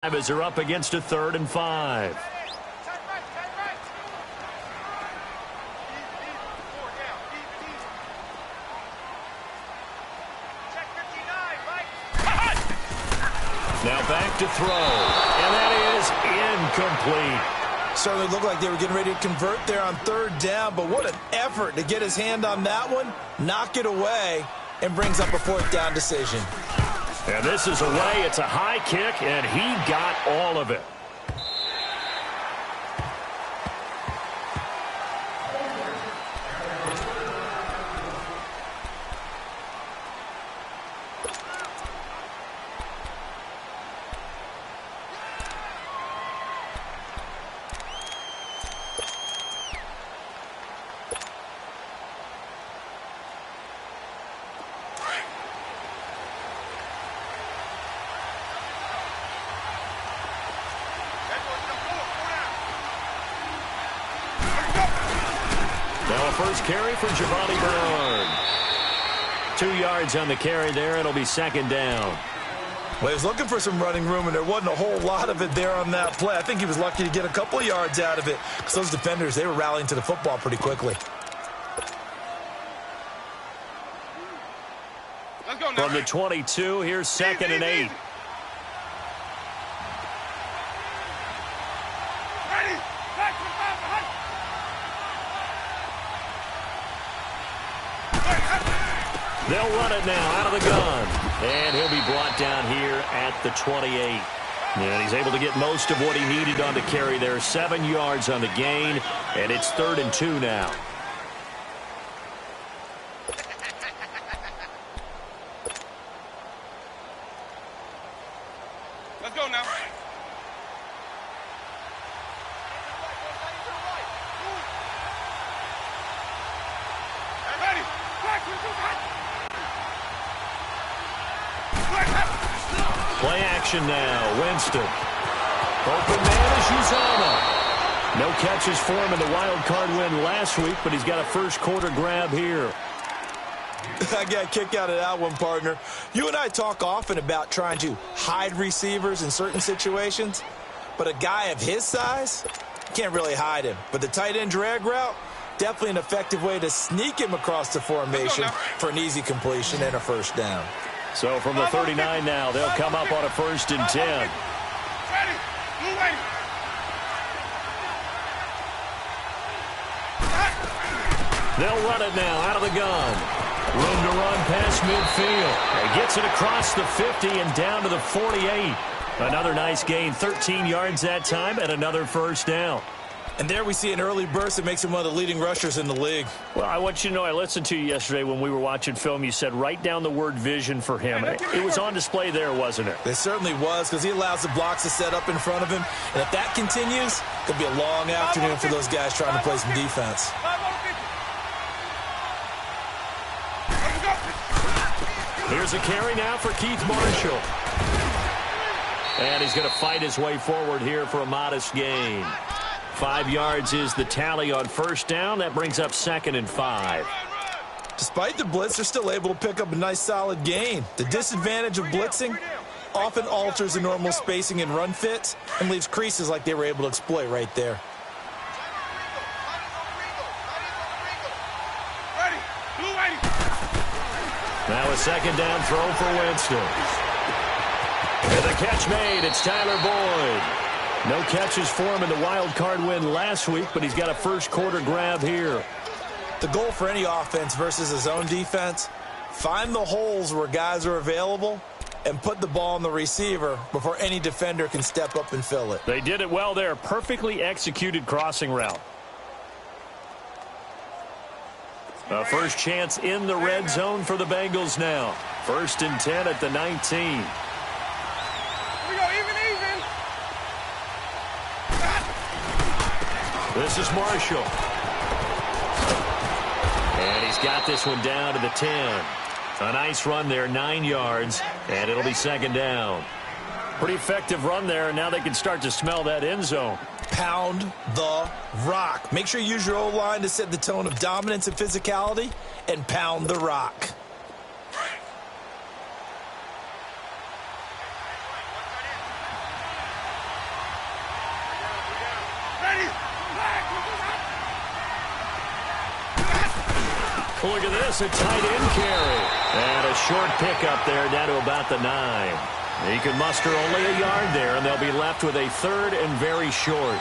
As they're up against a 3rd and 5. Now back to throw, and that is incomplete. Certainly looked like they were getting ready to convert there on 3rd down, but what an effort to get his hand on that one, knock it away, and brings up a 4th down decision. And this is away. It's a high kick, and he got all of it. First carry for Giovanni Bernard. 2 yards on the carry there. It'll be 2nd down. Well, he was looking for some running room, and there wasn't a whole lot of it there on that play. I think he was lucky to get a couple of yards out of it because those defenders, they were rallying to the football pretty quickly. From the 22, here's 2nd and 8. They'll run it now out of the gun. And he'll be brought down here at the 28. And he's able to get most of what he needed on the carry there. 7 yards on the gain. And it's 3rd and 2 now. Let's go now. Play action now. Winston. Open man is Uzama. No catches for him in the wild card win last week, but he's got a first quarter grab here. I got a kick out of that one, partner. You and I talk often about trying to hide receivers in certain situations, but a guy of his size can't really hide him. But the tight end drag route, definitely an effective way to sneak him across the formation for an easy completion and a 1st down. So from the 39 now, they'll come up on a 1st and 10. They'll run it now out of the gun. Room to run past midfield. He gets it across the 50 and down to the 48. Another nice gain, 13 yards that time, and another 1st down. And there we see an early burst that makes him one of the leading rushers in the league. Well, I want you to know, I listened to you yesterday when we were watching film. You said write down the word vision for him. It was on display there, wasn't it? It certainly was, because he allows the blocks to set up in front of him. And if that continues, it could be a long afternoon for those guys trying to play some defense. Here's a carry now for Keith Marshall. And he's going to fight his way forward here for a modest gain. 5 yards is the tally on 1st down. That brings up 2nd and 5. Despite the blitz, they're still able to pick up a nice solid gain. The disadvantage of blitzing often alters the normal spacing and run fits and leaves creases like they were able to exploit right there. Now a 2nd down throw for Winston. And the catch made. It's Tyler Boyd. No catches for him in the wild card win last week, but he's got a first quarter grab here. The goal for any offense versus a zone defense, find the holes where guys are available and put the ball on the receiver before any defender can step up and fill it. They did it well there. Perfectly executed crossing route. A first chance in the red zone for the Bengals now. 1st and 10 at the 19. This is Marshall. And he's got this one down to the 10. A nice run there, 9 yards, and it'll be 2nd down. Pretty effective run there, and now they can start to smell that end zone. Pound the rock. Make sure you use your O-line to set the tone of dominance and physicality, and pound the rock. Look at this, a tight end carry. And a short pickup there down to about the 9. He could muster only a yard there, and they'll be left with a 3rd and very short.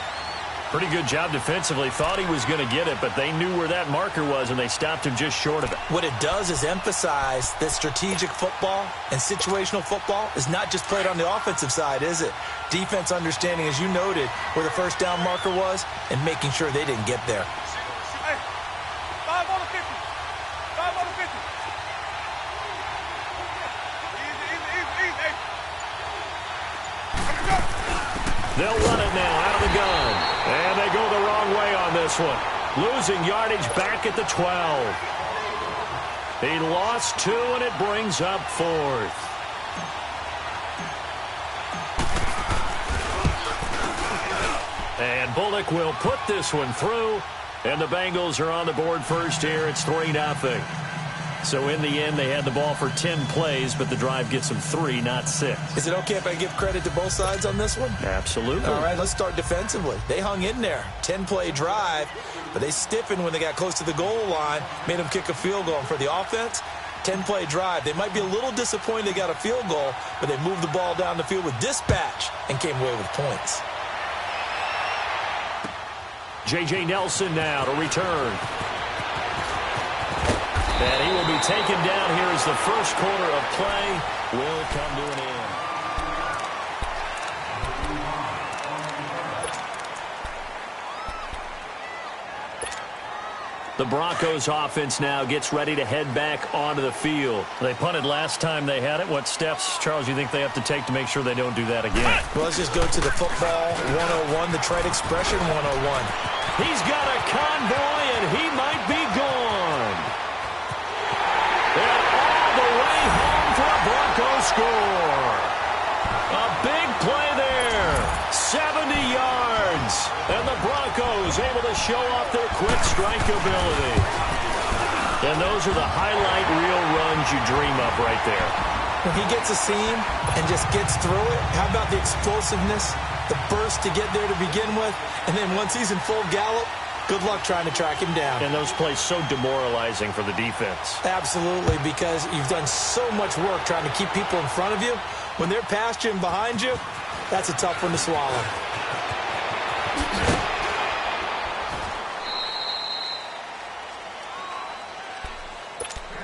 Pretty good job defensively. Thought he was going to get it, but they knew where that marker was, and they stopped him just short of it. What it does is emphasize that strategic football and situational football is not just played on the offensive side, is it? Defense understanding, as you noted, where the first down marker was and making sure they didn't get there. Hey, 5 on the 50. 5 on the 50. Easy. Hey. They'll run it now out of the gun. And they go the wrong way on this one. Losing yardage back at the 12. He lost 2, and it brings up 4th. And Bullock will put this one through. And the Bengals are on the board first here. It's 3-0. So in the end, they had the ball for 10 plays, but the drive gets them 3, not 6. Is it okay if I give credit to both sides on this one? Absolutely. All right, let's start defensively. They hung in there. 10-play drive, but they stiffened when they got close to the goal line, made them kick a field goal. And for the offense, 10-play drive. They might be a little disappointed they got a field goal, but they moved the ball down the field with dispatch and came away with points. J.J. Nelson now to return. And he will be taken down here as the first quarter of play will come to an end. The Broncos offense now gets ready to head back onto the field. They punted last time they had it. What steps, Charles, you think they have to take to make sure they don't do that again? Well, let's just go to the football 101, the trade expression 101. He's got a convoy, and he might be gone. And all the way home for a Broncos score. A big play there. 70 yards. And the Broncos able to show off their quick strike ability. And those are the highlight reel runs you dream up right there. When he gets a seam and just gets through it, how about the explosiveness, the burst to get there to begin with, and then once he's in full gallop, good luck trying to track him down. And those plays so demoralizing for the defense. Absolutely, because you've done so much work trying to keep people in front of you. When they're past you and behind you, that's a tough one to swallow.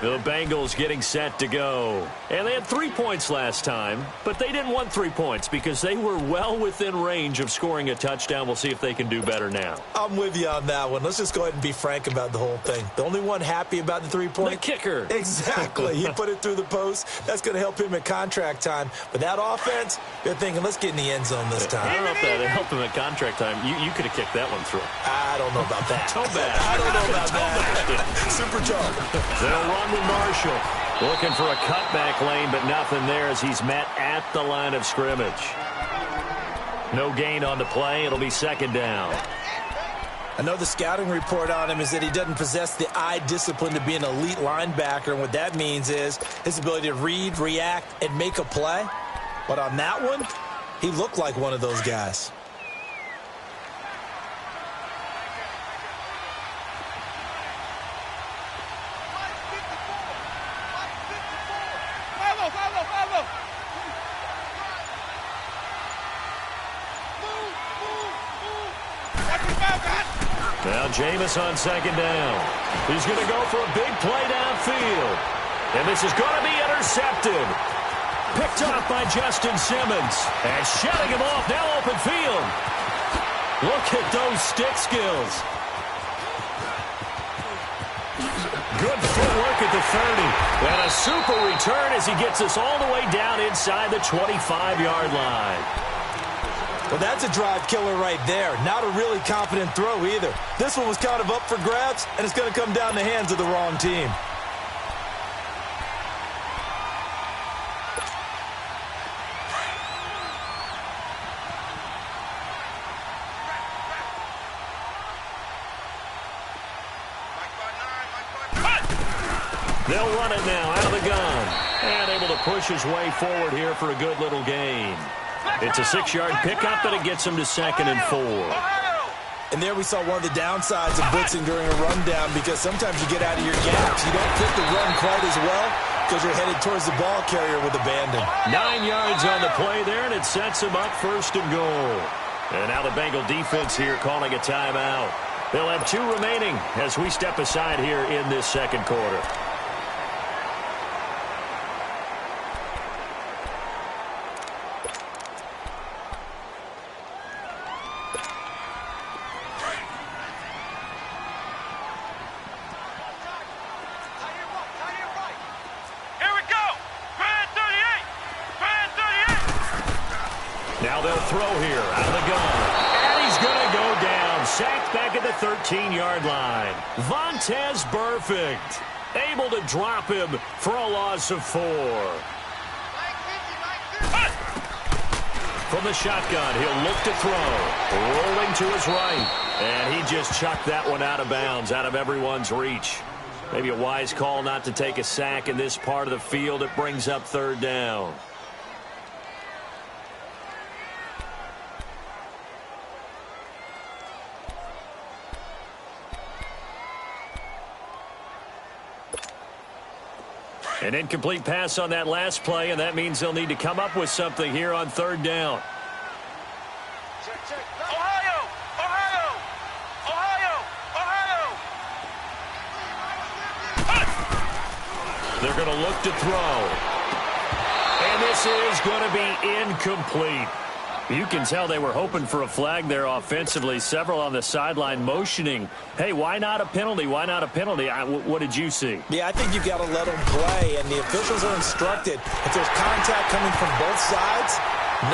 The Bengals getting set to go. And they had 3 points last time, but they didn't want 3 points because they were well within range of scoring a touchdown. We'll see if they can do better now. I'm with you on that one. Let's just go ahead and be frank about the whole thing. The only one happy about the 3-point? The kicker. Exactly. He put it through the post. That's going to help him at contract time. But that offense, they're thinking, let's get in the end zone this time. I don't know if that helped him at contract time. You could have kicked that one through. I don't know about that. Toe bash. I don't know about that. Super toe. They'll run with Marshall. Looking for a cutback lane, but nothing there as he's met at the line of scrimmage. No gain on the play. It'll be 2nd down. I know the scouting report on him is that he doesn't possess the eye discipline to be an elite linebacker, and what that means is his ability to read, react, and make a play. But on that one, he looked like one of those guys. Now Jameis on 2nd down. He's going to go for a big play downfield. And this is going to be intercepted. Picked off by Justin Simmons. And shutting him off. Now open field. Look at those stick skills. Good footwork at the 30. And a super return as he gets us all the way down inside the 25-yard line. Well, that's a drive killer right there. Not a really confident throw either. This one was kind of up for grabs, and it's going to come down the hands of the wrong team. They'll run it now out of the gun. And able to push his way forward here for a good little gain. It's a 6-yard pickup, and it gets him to 2nd and 4. And there we saw one of the downsides of blitzing during a rundown, because sometimes you get out of your gaps. You don't fit the run quite as well because you're headed towards the ball carrier with abandon. 9 yards on the play there, and it sets him up 1st and goal. And now the Bengal defense here calling a timeout. They'll have 2 remaining as we step aside here in this 2nd quarter. Now they'll throw here out of the gun. And he's going to go down. Sacked back at the 13-yard line. Vontaze Burfict able to drop him for a loss of 4. From the shotgun, he'll look to throw. Rolling to his right. And he just chucked that one out of bounds, out of everyone's reach. Maybe a wise call not to take a sack in this part of the field. It brings up 3rd down. An incomplete pass on that last play, and that means they'll need to come up with something here on 3rd down. Check. Ohio! Ohio! Ohio! Ohio! They're going to look to throw. And this is going to be incomplete. You can tell they were hoping for a flag there offensively. Several on the sideline motioning, hey, why not a penalty? Why not a penalty? What did you see? Yeah, I think you've got to let them play, and the officials are instructed. If there's contact coming from both sides,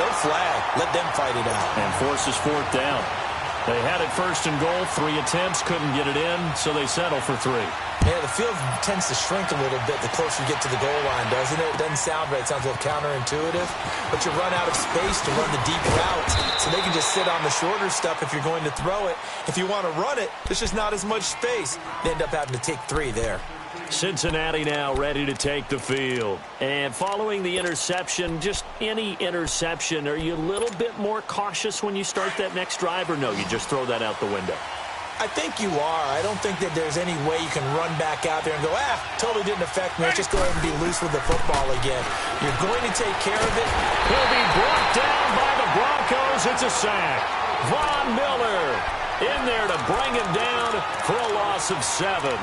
no flag. Let them fight it out. And forces 4th down. They had it 1st and goal. 3 attempts, couldn't get it in, so they settle for 3. Yeah, the field tends to shrink a little bit the closer you get to the goal line, doesn't it? It doesn't sound right. It sounds a little counterintuitive. But you run out of space to run the deep routes, so they can just sit on the shorter stuff if you're going to throw it. If you want to run it, there's just not as much space. They end up having to take 3 there. Cincinnati now ready to take the field. And following the interception, just any interception, are you a little bit more cautious when you start that next drive, or no, you just throw that out the window? I think you are. I don't think that there's any way you can run back out there and go, totally didn't affect me. Let's just go ahead and be loose with the football again. You're going to take care of it. He'll be brought down by the Broncos. It's a sack. Von Miller in there to bring him down for a loss of 7.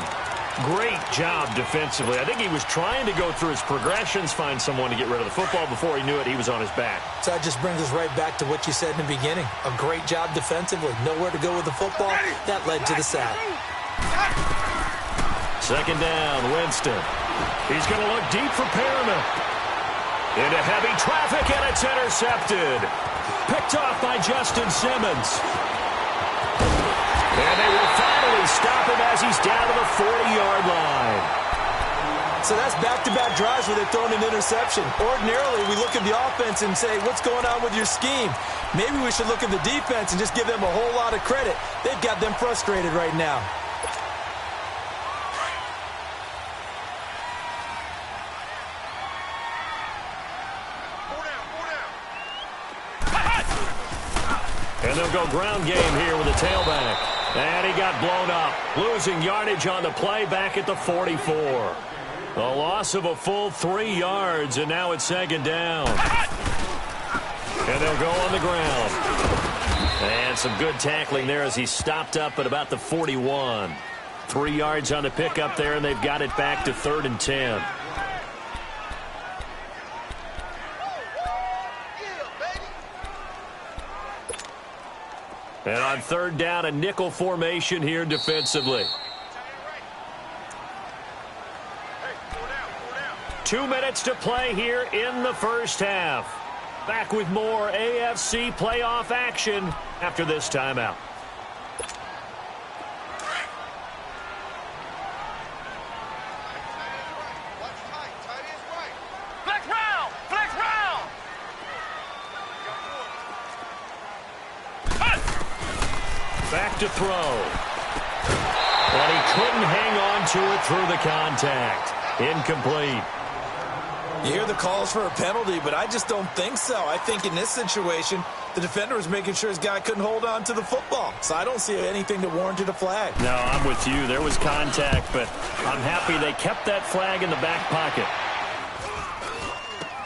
Great job defensively. I think he was trying to go through his progressions, find someone to get rid of the football. Before he knew it, he was on his back. So that just brings us right back to what you said in the beginning. A great job defensively. Nowhere to go with the football. That led to the sack. 2nd down, Winston. He's going to look deep for Perriman. Into heavy traffic, and it's intercepted. Picked off by Justin Simmons. And they will finally stop him as he's down to the 40-yard line. So that's back-to-back drives where they've thrown an interception. Ordinarily, we look at the offense and say, what's going on with your scheme? Maybe we should look at the defense and just give them a whole lot of credit. They've got them frustrated right now. And they'll go ground game here with a tailback. And he got blown up, losing yardage on the play back at the 44. A loss of a full 3 yards, and now it's 2nd down. And they'll go on the ground. And some good tackling there as he stopped up at about the 41. 3 yards on the pickup there, and they've got it back to 3rd and 10. And on 3rd down, a nickel formation here defensively. 2 minutes to play here in the first half. Back with more AFC playoff action after this timeout. Back to throw. And he couldn't hang on to it through the contact. Incomplete. You hear the calls for a penalty, but I just don't think so. I think in this situation, The defender was making sure his guy couldn't hold on to the football, so I don't see anything that warranted a flag. No, I'm with you. There was contact, but I'm happy they kept that flag in the back pocket.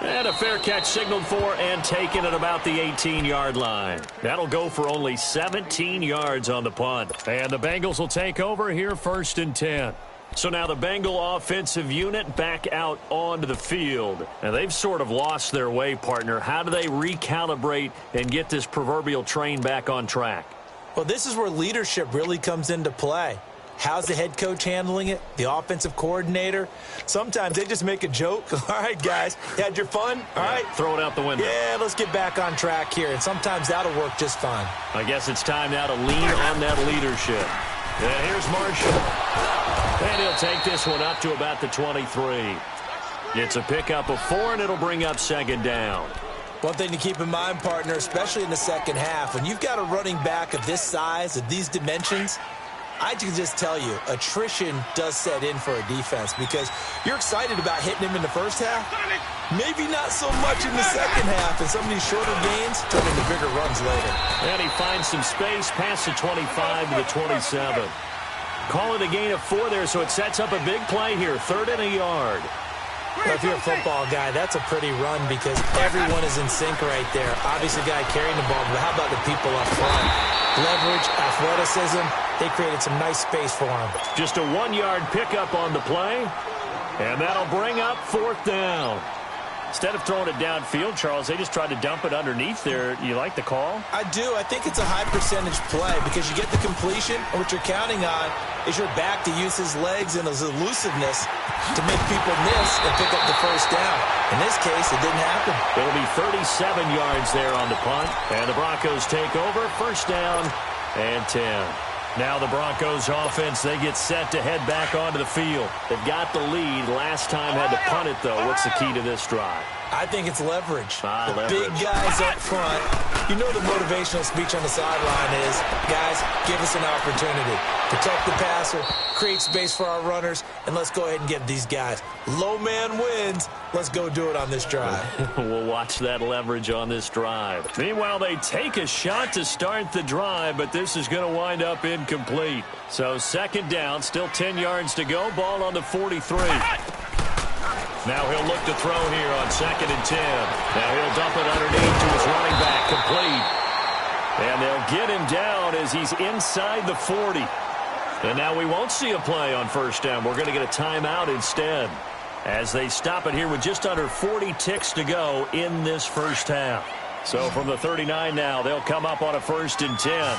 And a fair catch signaled for and taken at about the 18-yard line. That'll go for only 17 yards on the punt. And the Bengals will take over here 1st and 10. So now the Bengal offensive unit back out onto the field. And they've sort of lost their way, partner. How do they recalibrate and get this proverbial train back on track? Well, this is where leadership really comes into play. How's the head coach handling it? The offensive coordinator? Sometimes they just make a joke. All right, guys, you had your fun? All right. Throw it out the window. Yeah, let's get back on track here. And sometimes that'll work just fine. I guess it's time now to lean on that leadership. And here's Marshall. And he'll take this one up to about the 23. It's a pickup of 4, and it'll bring up 2nd down. One thing to keep in mind, partner, especially in the second half, when you've got a running back of this size, of these dimensions, I can just tell you, attrition does set in for a defense because you're excited about hitting him in the first half. Maybe not so much in the second half, and some of these shorter gains turn into bigger runs later. And he finds some space past the 25 to the 27. Call it a gain of 4 there, so it sets up a big play here, 3rd and a yard. Well, if you're a football guy, that's a pretty run because everyone is in sync right there. Obviously, the guy carrying the ball, but how about the people up front? Leverage, athleticism, they created some nice space for him. Just a 1-yard pickup on the play, and that'll bring up 4th down. Instead of throwing it downfield, Charles, they just tried to dump it underneath there. You like the call? I do. I think it's a high-percentage play because you get the completion, and what you're counting on is your back to use his legs and his elusiveness to make people miss and pick up the 1st down. In this case, it didn't happen. It'll be 37 yards there on the punt, and the Broncos take over, 1st down and 10. Now the Broncos offense, they get set to head back onto the field. They've got the lead. Last time had to punt it, though. What's the key to this drive? I think it's leverage. The Leverage. big guys up front. You know the motivational speech on the sideline is, guys, give us an opportunity. Protect the passer, create space for our runners, and let's go ahead and get these guys. Low man wins. Let's go do it on this drive. We'll watch that leverage on this drive. Meanwhile, they take a shot to start the drive, but this is going to wind up incomplete. So 2nd down, still 10 yards to go. Ball on the 43. Now he'll look to throw here on 2nd and 10. Now he'll dump it underneath to his running back, complete. And they'll get him down as he's inside the 40. And now we won't see a play on 1st down. We're going to get a timeout instead as they stop it here with just under 40 ticks to go in this 1st half. So from the 39 now, they'll come up on a 1st and 10.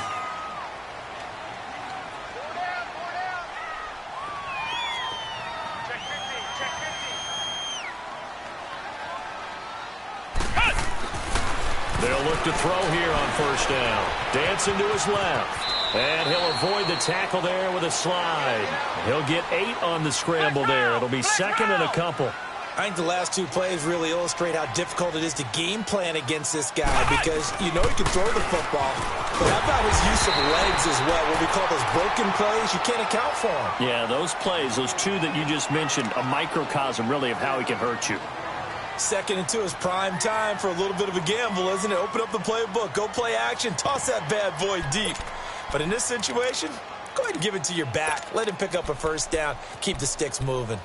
They'll look to throw here on 1st down. Dancing to his left. And he'll avoid the tackle there with a slide. He'll get 8 on the scramble there. It'll be 2nd and a couple. I think the last 2 plays really illustrate how difficult it is to game plan against this guy because you know he can throw the football, but how about his use of legs as well? What we call those broken plays, you can't account for them. Yeah, those plays, those 2 that you just mentioned, a microcosm really of how he can hurt you. 2nd and 2 is prime time for a little bit of a gamble, isn't it? Open up the playbook, go play action, toss that bad boy deep. But in this situation, go ahead and give it to your back. Let him pick up a 1st down, keep the sticks moving.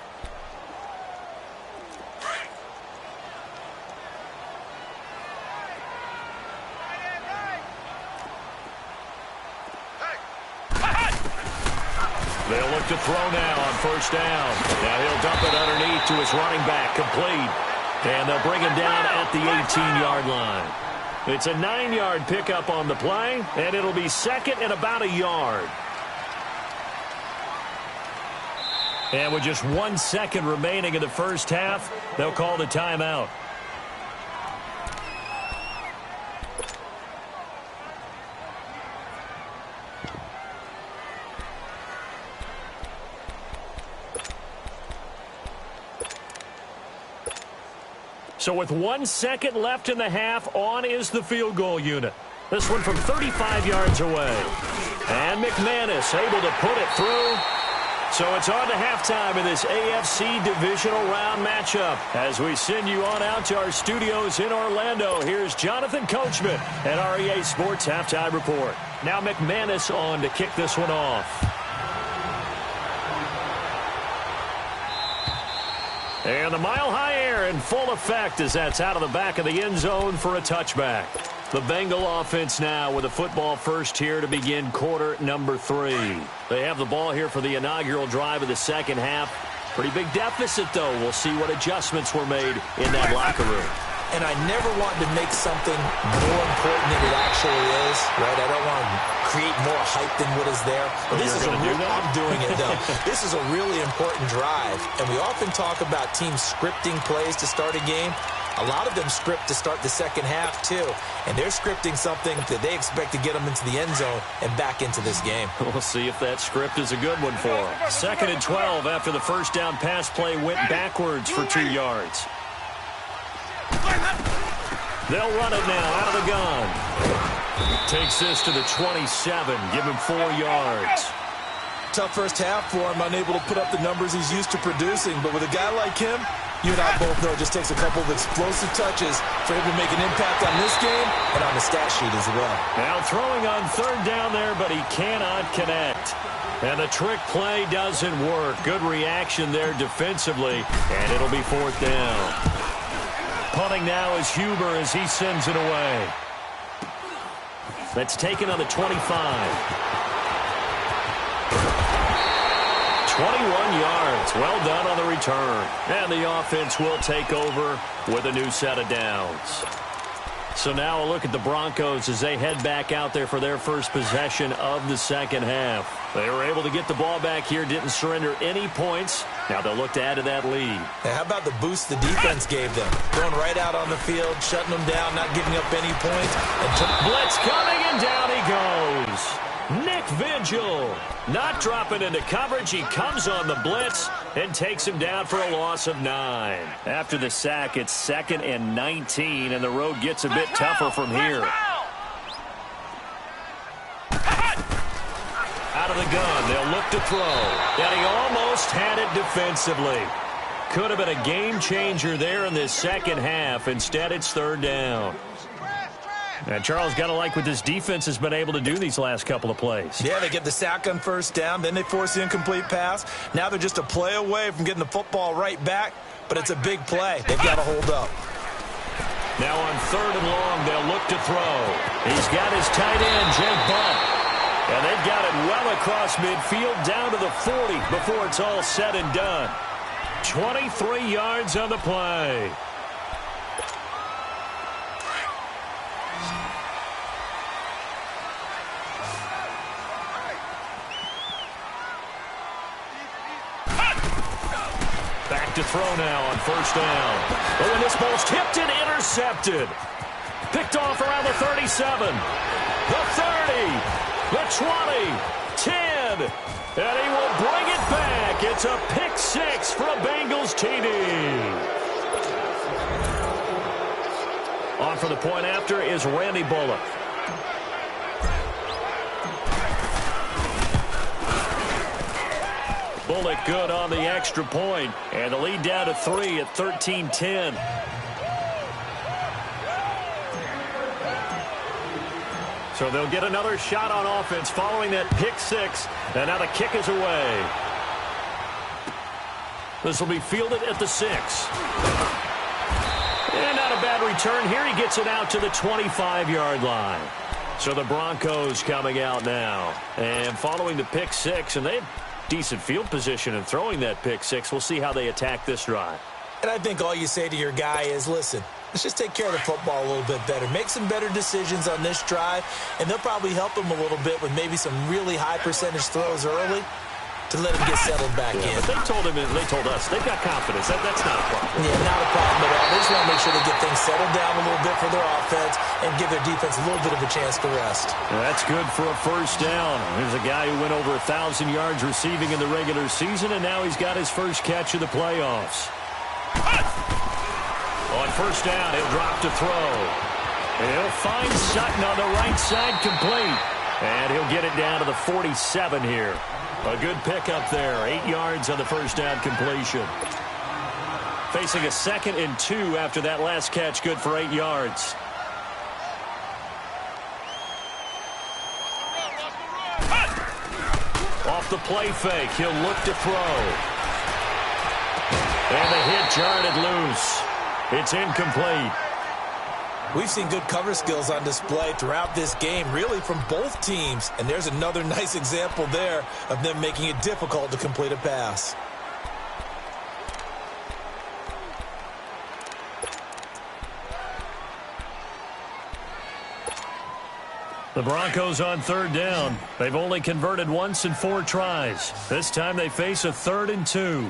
They'll look to throw now on 1st down. Now he'll dump it underneath to his running back, complete. And they'll bring him down at the 18-yard line. It's a 9-yard pickup on the play, and it'll be 2nd and about a yard. And with just 1 second remaining in the 1st half, they'll call the timeout. So with 1 second left in the half, on is the field goal unit. This one from 35 yards away. And McManus able to put it through. So it's on to halftime in this AFC divisional round matchup. As we send you on out to our studios in Orlando, here's Jonathan Coachman at REA Sports Halftime Report. Now McManus on to kick this one off. And the mile-high air in full effect as that's out of the back of the end zone for a touchback. The Bengal offense now with a football first here to begin quarter number 3. They have the ball here for the inaugural drive of the second half. Pretty big deficit, though. We'll see what adjustments were made in that locker room. And I never want to make something more important than it actually is, right? I don't want to create more hype than what is there. But this is I'm doing it, though. This is a really important drive. And we often talk about teams scripting plays to start a game. A lot of them script to start the second half, too. And they're scripting something that they expect to get them into the end zone and back into this game. We'll see if that script is a good one for them. 2nd and 12 after the first down pass play went backwards for 2 yards. They'll run it now out of the gun. Takes this to the 27. Give him 4 yards. Tough first half for him, unable to put up the numbers he's used to producing. But with a guy like him, you and I both know it just takes a couple of explosive touches for him to make an impact on this game and on the stat sheet as well. Now throwing on 3rd down there, but he cannot connect. And the trick play doesn't work. Good reaction there defensively, and it'll be 4th down. Punting now is Huber as he sends it away. That's taken on the 25. 21 yards. Well done on the return. And the offense will take over with a new set of downs. So now a look at the Broncos as they head back out there for their first possession of the second half. They were able to get the ball back here, didn't surrender any points. Now they'll look to add to that lead. Now how about the boost the defense gave them? Going right out on the field, shutting them down, not giving up any points. Blitz coming, and down he goes. Nick Vigil not dropping into coverage. He comes on the blitz and takes him down for a loss of 9. After the sack, it's 2nd and 19, and the road gets a bit tougher from here. Out of the gun, they'll look to throw. And he almost had it defensively. Could have been a game changer there in this second half. Instead, it's 3rd down. And Charles, got to like what this defense has been able to do these last couple of plays. Yeah, they get the sack on 1st down, then they force the incomplete pass. Now they're just a play away from getting the football right back, but it's a big play. They've got to hold up. Now on 3rd and long, they'll look to throw. He's got his tight end, Jake Butt. And they've got it well across midfield down to the 40 before it's all said and done. 23 yards on the play. Back to throw now on 1st down. Oh, and this ball's tipped and intercepted. Picked off around the 37. The 30. The 20. 10. And he will bring it back. It's a pick 6 for a Bengals TD. On for the point after is Randy Bullock. Bullock good on the extra point. And the lead down to 3 at 13-10. So they'll get another shot on offense following that pick 6. And now the kick is away. This will be fielded at the 6. And not a bad return here. He gets it out to the 25-yard line. So the Broncos coming out now. And following the pick 6, and they have decent field position in throwing that pick 6. We'll see how they attack this drive. And I think all you say to your guy is, listen, let's just take care of the football a little bit better. Make some better decisions on this drive, and they'll probably help him a little bit with maybe some really high percentage throws early to let him get settled back in. But they told him, and they told us, they've got confidence. That's not a problem. Yeah, not a problem at all. They just want to make sure they get things settled down a little bit for their offense and give their defense a little bit of a chance to rest. That's good for a 1st down. There's a guy who went over 1,000 yards receiving in the regular season, and now he's got his first catch of the playoffs. On 1st down, he'll drop to throw. And he'll find Sutton on the right side complete. And he'll get it down to the 47 here. A good pickup there. 8 yards on the first down completion. Facing a 2nd and 2 after that last catch, good for 8 yards. Off the play fake, he'll look to throw. And the hit jarred it loose. It's incomplete. We've seen good cover skills on display throughout this game, really from both teams. And there's another nice example there of them making it difficult to complete a pass. The Broncos on 3rd down. They've only converted once in 4 tries. This time they face a 3rd and 2.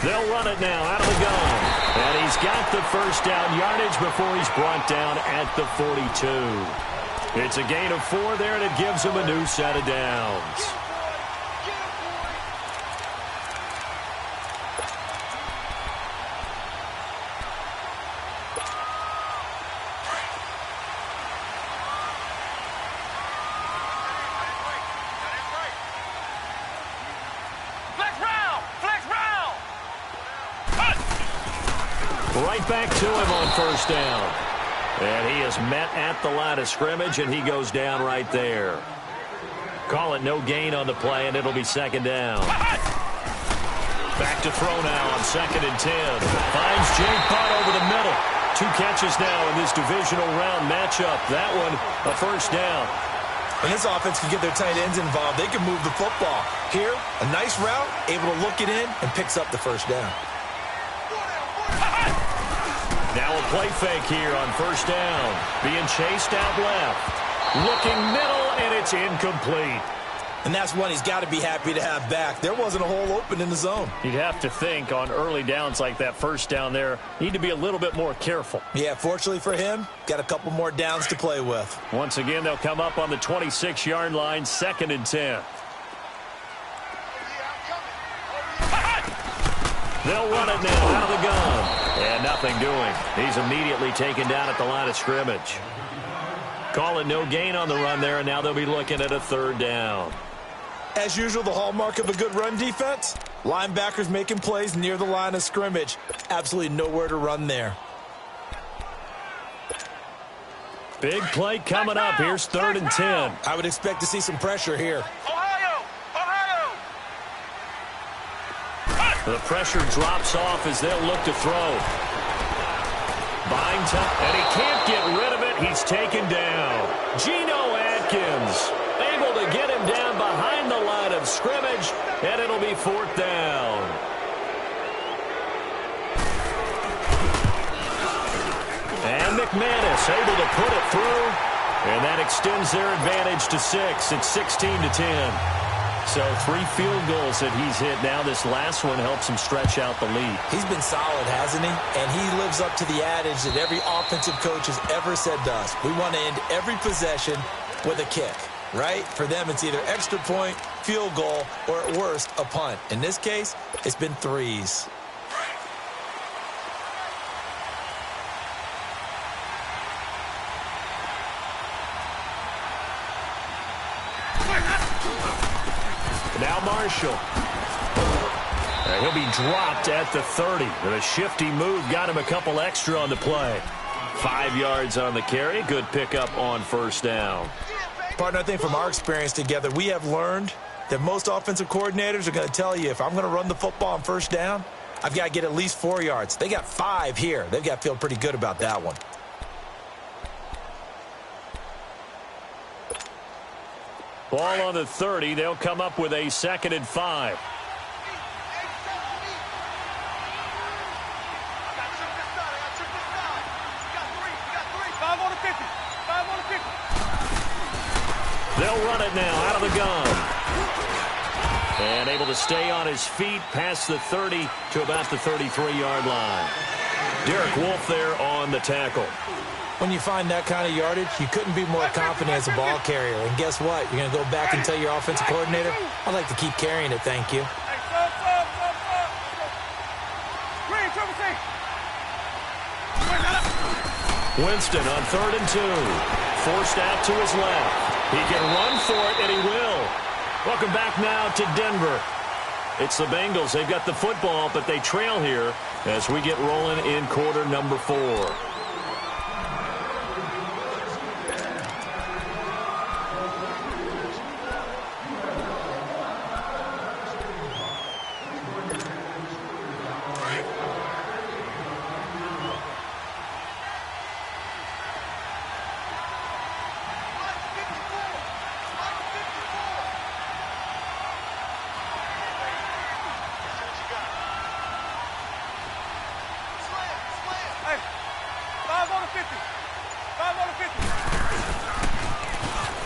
They'll run it now out of the gun. And he's got the first down yardage before he's brought down at the 42. It's a gain of 4 there, and it gives him a new set of downs. Right back to him on 1st down. And he is met at the line of scrimmage, and he goes down right there. Call it no gain on the play, and it'll be 2nd down. Back to throw now on 2nd and 10. Finds Jake Butt over the middle. 2 catches now in this divisional round matchup. That one, a 1st down. When this offense can get their tight ends involved, they can move the football. Here, a nice route, able to look it in, and picks up the 1st down. Now a play fake here on 1st down. Being chased out left. Looking middle, and it's incomplete. And that's one he's got to be happy to have back. There wasn't a hole open in the zone. You'd have to think on early downs like that 1st down there, need to be a little bit more careful. Yeah, fortunately for him, got a couple more downs to play with. Once again, they'll come up on the 26-yard line, 2nd and 10. They'll run it now out of the gun. And nothing doing. He's immediately taken down at the line of scrimmage. Call it no gain on the run there, and now they'll be looking at a 3rd down. As usual, the hallmark of a good run defense, linebackers making plays near the line of scrimmage. Absolutely nowhere to run there. Big play coming up. Here's 3rd and 10. I would expect to see some pressure here. The pressure drops off as they'll look to throw. Buying time, and he can't get rid of it. He's taken down. Geno Atkins able to get him down behind the line of scrimmage, and it'll be 4th down. And McManus able to put it through, and that extends their advantage to 6. It's 16-10. So 3 field goals that he's hit now. This last one helps him stretch out the lead. He's been solid, hasn't he? And he lives up to the adage that every offensive coach has ever said to us. We want to end every possession with a kick, right? For them, it's either extra point, field goal, or at worst, a punt. In this case, it's been 3s. Now Marshall. He'll be dropped at the 30. And a shifty move got him a couple extra on the play. 5 yards on the carry. Good pickup on 1st down. Partner, I think from our experience together, we have learned that most offensive coordinators are going to tell you, if I'm going to run the football on 1st down, I've got to get at least 4 yards. They got 5 here. They've got to feel pretty good about that one. Ball on the 30. They'll come up with a 2nd and 5. They'll run it now out of the gun. And able to stay on his feet past the 30 to about the 33-yard line. Derek Wolfe there on the tackle. When you find that kind of yardage, you couldn't be more confident as a ball carrier. And guess what? You're going to go back and tell your offensive coordinator, I'd like to keep carrying it, thank you. Winston on 3rd and 2. Forced out to his left. He can run for it, and he will. Welcome back now to Denver. It's the Bengals. They've got the football, but they trail here as we get rolling in quarter number 4.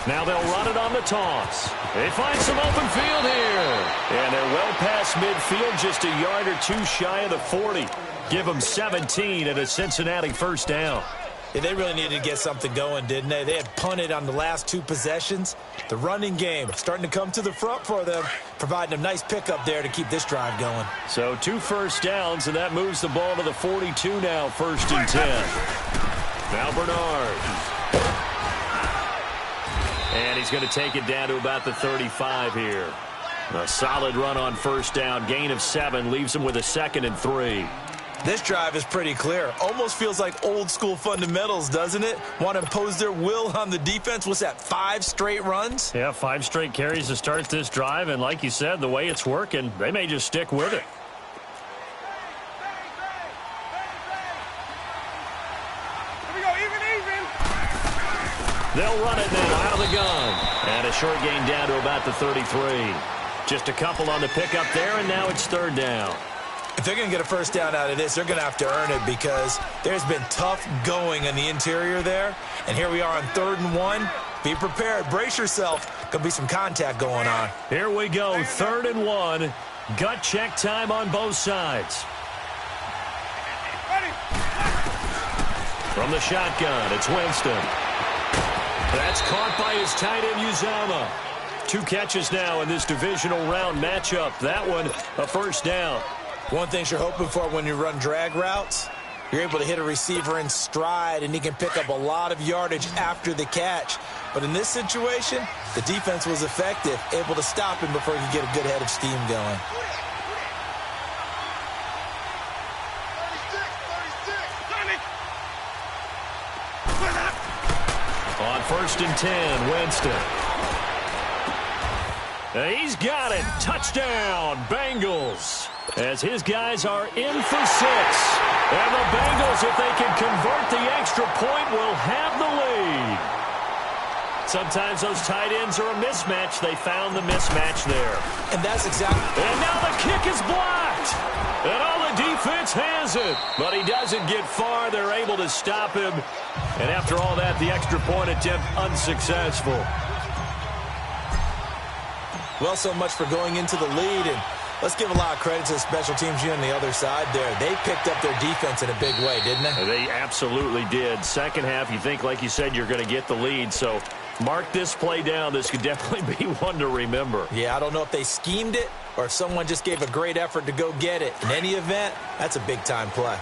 Now they'll run it on the toss. They find some open field here. And they're well past midfield, just a yard or two shy of the 40. Give them 17 and a Cincinnati first down. Yeah, they really needed to get something going, didn't they? They had punted on the last 2 possessions. The running game starting to come to the front for them, providing a nice pickup there to keep this drive going. So 2 first downs, and that moves the ball to the 42 now, 1st and 10. Now Bernard. And he's going to take it down to about the 35 here. A solid run on first down. Gain of 7 leaves him with a 2nd and 3. This drive is pretty clear. Almost feels like old school fundamentals, doesn't it? Want to impose their will on the defense. What's that, 5 straight runs? Yeah, 5 straight carries to start this drive. And like you said, the way it's working, they may just stick with it. They'll run it now out of the gun. And a short gain down to about the 33. Just a couple on the pickup there, and now it's 3rd down. If they're going to get a first down out of this, they're going to have to earn it because there's been tough going in the interior there. And here we are on 3rd and 1. Be prepared. Brace yourself. Going to be some contact going on. Here we go. 3rd and 1. Gut check time on both sides. From the shotgun, it's Winston. That's caught by his tight end, Uzama. 2 catches now in this divisional round matchup. That one, a first down. One thing you're hoping for when you run drag routes, you're able to hit a receiver in stride, and he can pick up a lot of yardage after the catch. But in this situation, the defense was effective, able to stop him before he could get a good head of steam going. On 1st and 10, Winston. He's got it. Touchdown, Bengals. As his guys are in for 6. And the Bengals, if they can convert the extra point, will have the lead. Sometimes those tight ends are a mismatch. They found the mismatch there. And that's exactly... And now the kick is blocked. And all the defense has it. But he doesn't get far. They're able to stop him. And after all that, the extra point attempt unsuccessful. Well, so much for going into the lead. And let's give a lot of credit to the special teams unit on the other side there. They picked up their defense in a big way, didn't they? They absolutely did. Second half, you think, like you said, you're going to get the lead. So mark this play down. This could definitely be one to remember. Yeah, I don't know if they schemed it or if someone just gave a great effort to go get it. In any event, that's a big-time play.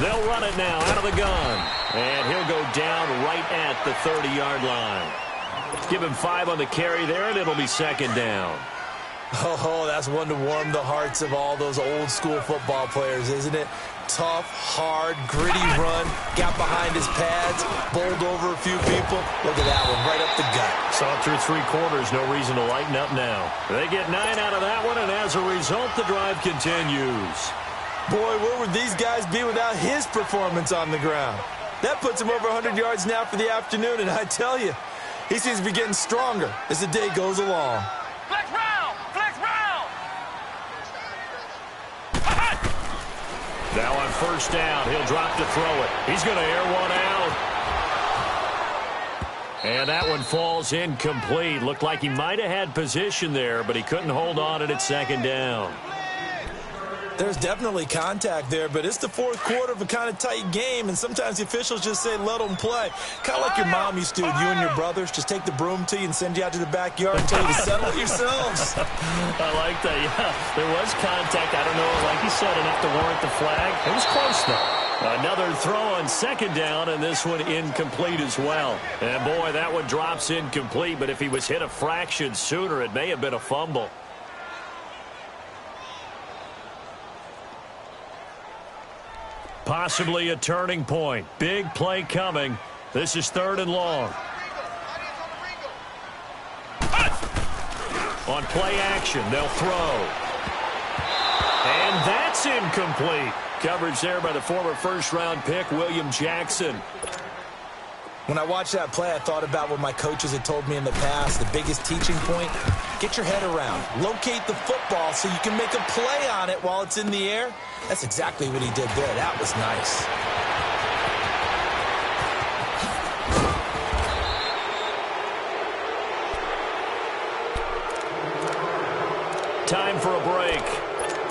They'll run it now out of the gun. And he'll go down right at the 30-yard line. Give him 5 on the carry there, and it'll be 2nd down. Oh, that's one to warm the hearts of all those old-school football players, isn't it? Tough, hard, gritty run. Got behind his pads, bowled over a few people. Look at that one, right up the gut. Saw it through 3 quarters. No reason to lighten up now. They get 9 out of that one, and as a result, the drive continues. Boy, where would these guys be without his performance on the ground? That puts him over 100 yards now for the afternoon, and I tell you, he seems to be getting stronger as the day goes along. Flex round! Flex round! Now on 1st down, he'll drop to throw it. He's going to air one out. And that one falls incomplete. Looked like he might have had position there, but he couldn't hold on it at 2nd down. There's definitely contact there, but it's the fourth quarter of a kind of tight game, and sometimes the officials just say, let them play. Kind of like your mom used to with you and your brothers. Just take the broom to you and send you out to the backyard and tell you to settle it yourselves. I like that, yeah. There was contact. I don't know, like you said, enough to warrant the flag. It was close, though. Another throw on second down, and this one incomplete as well. And, boy, that one drops incomplete, but if he was hit a fraction sooner, it may have been a fumble. Possibly a turning point. Big play coming. This is 3rd and long. On play action, they'll throw. And that's incomplete. Coverage there by the former first-round pick, William Jackson. When I watched that play, I thought about what my coaches had told me in the past. The biggest teaching point, get your head around. Locate the football so you can make a play on it while it's in the air. That's exactly what he did there. That was nice. Time for a break.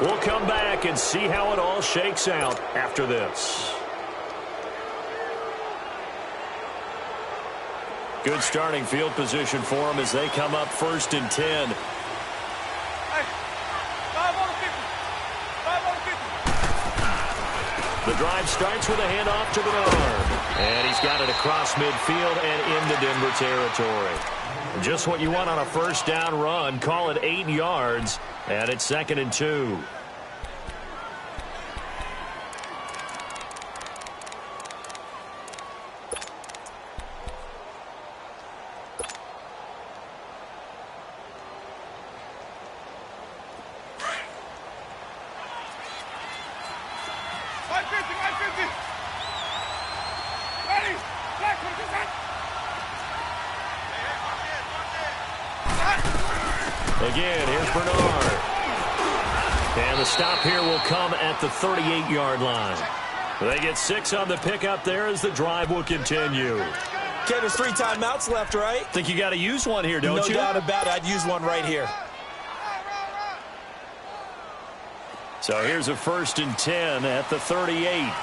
We'll come back and see how it all shakes out after this. Good starting field position for them as they come up 1st and 10. Hey, 5 on the 50. 5 on the 50. The drive starts with a handoff to Bernard. And he's got it across midfield and into Denver territory. Just what you want on a first down run. Call it 8 yards. And it's 2nd and 2. Again, here's Bernard. And the stop here will come at the 38-yard line. They get 6 on the pickup there as the drive will continue. Okay, there's 3 timeouts left, right? Think you got to use one here, don't you? No doubt about it. I'd use one right here. So here's a 1st and 10 at the 38.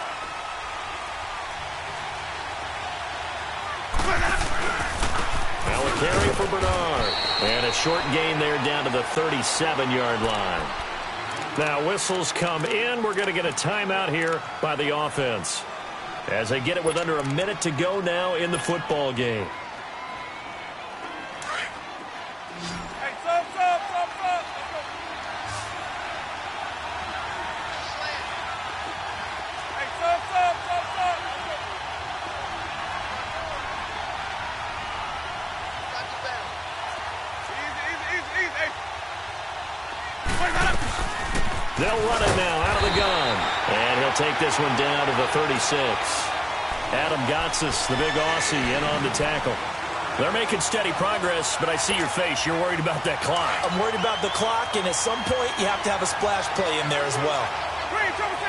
Now a carry for Bernard. And a short gain there down to the 37-yard line. Now whistles come in. We're going to get a timeout here by the offense as they get it with under a minute to go now in the football game. Hey, sub. Hey, sub. Easy. They'll run it now out of the gun. And he'll take this one down to the 36. Adam Gotsis, the big Aussie, in on the tackle. They're making steady progress, but I see your face. You're worried about that clock. I'm worried about the clock, and at some point, you have to have a splash play in there as well. Green, trouble C.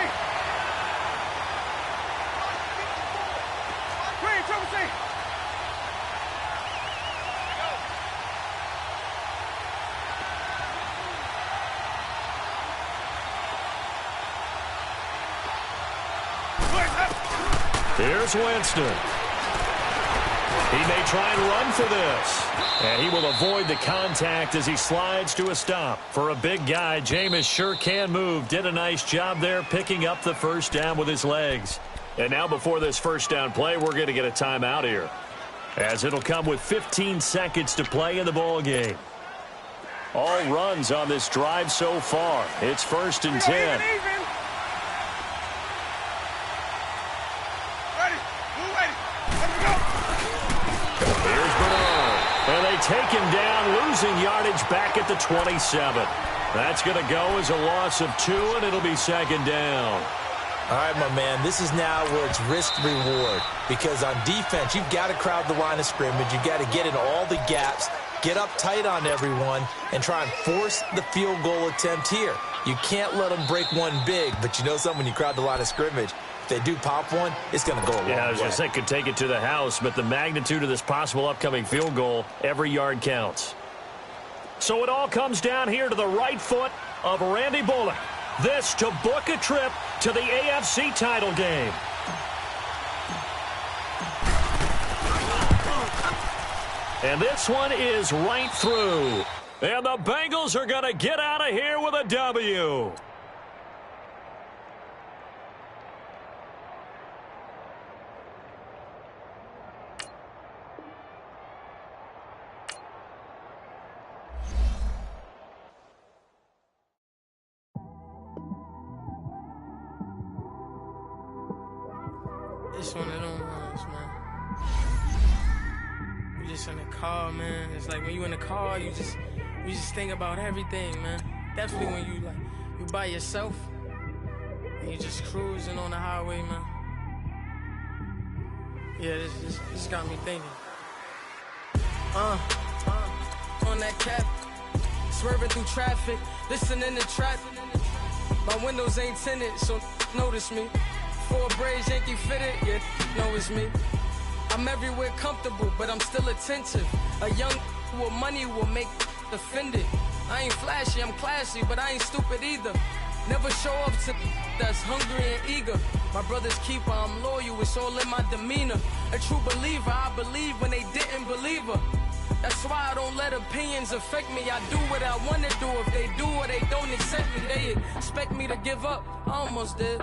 Here's Winston. He may try and run for this. And he will avoid the contact as he slides to a stop. For a big guy, Jameis sure can move. Did a nice job there picking up the first down with his legs. And now before this first down play, we're going to get a timeout here, as it'll come with 15 seconds to play in the ball game. All runs on this drive so far. It's 1st and 10. Here's Bernard. And they take him down, losing yardage back at the 27. That's going to go as a loss of 2, and it'll be 2nd down. All right, my man, this is now where it's risk-reward. Because on defense, you've got to crowd the line of scrimmage. You've got to get in all the gaps, get up tight on everyone, and try and force the field goal attempt here. You can't let them break one big, but you know something, when you crowd the line of scrimmage, if they do pop one, it's going to go a long way. Yeah, I was going to say could take it to the house, but the magnitude of this possible upcoming field goal, every yard counts. So it all comes down here to the right foot of Randy Bullock. This to book a trip to the AFC title game. And this one is right through. And the Bengals are going to get out of here with a W. It's one of them ones, man. You just in the car, man. It's like when you in the car, you just think about everything, man. Definitely when you by yourself and you just cruising on the highway, man. Yeah, this got me thinking. On that cap, swerving through traffic, listening to traffic. My windows ain't tinted, so notice me. 4 braids, Yankee fitted, yeah, know it's me. I'm everywhere comfortable, but I'm still attentive. A young with money will make offended. I ain't flashy, I'm classy, but I ain't stupid either. Never show up to that's hungry and eager. My brother's keeper, I'm loyal, it's all in my demeanor. A true believer, I believe when they didn't believe her. That's why I don't let opinions affect me. I do what I want to do. If they do or they don't accept me, they expect me to give up. I almost did.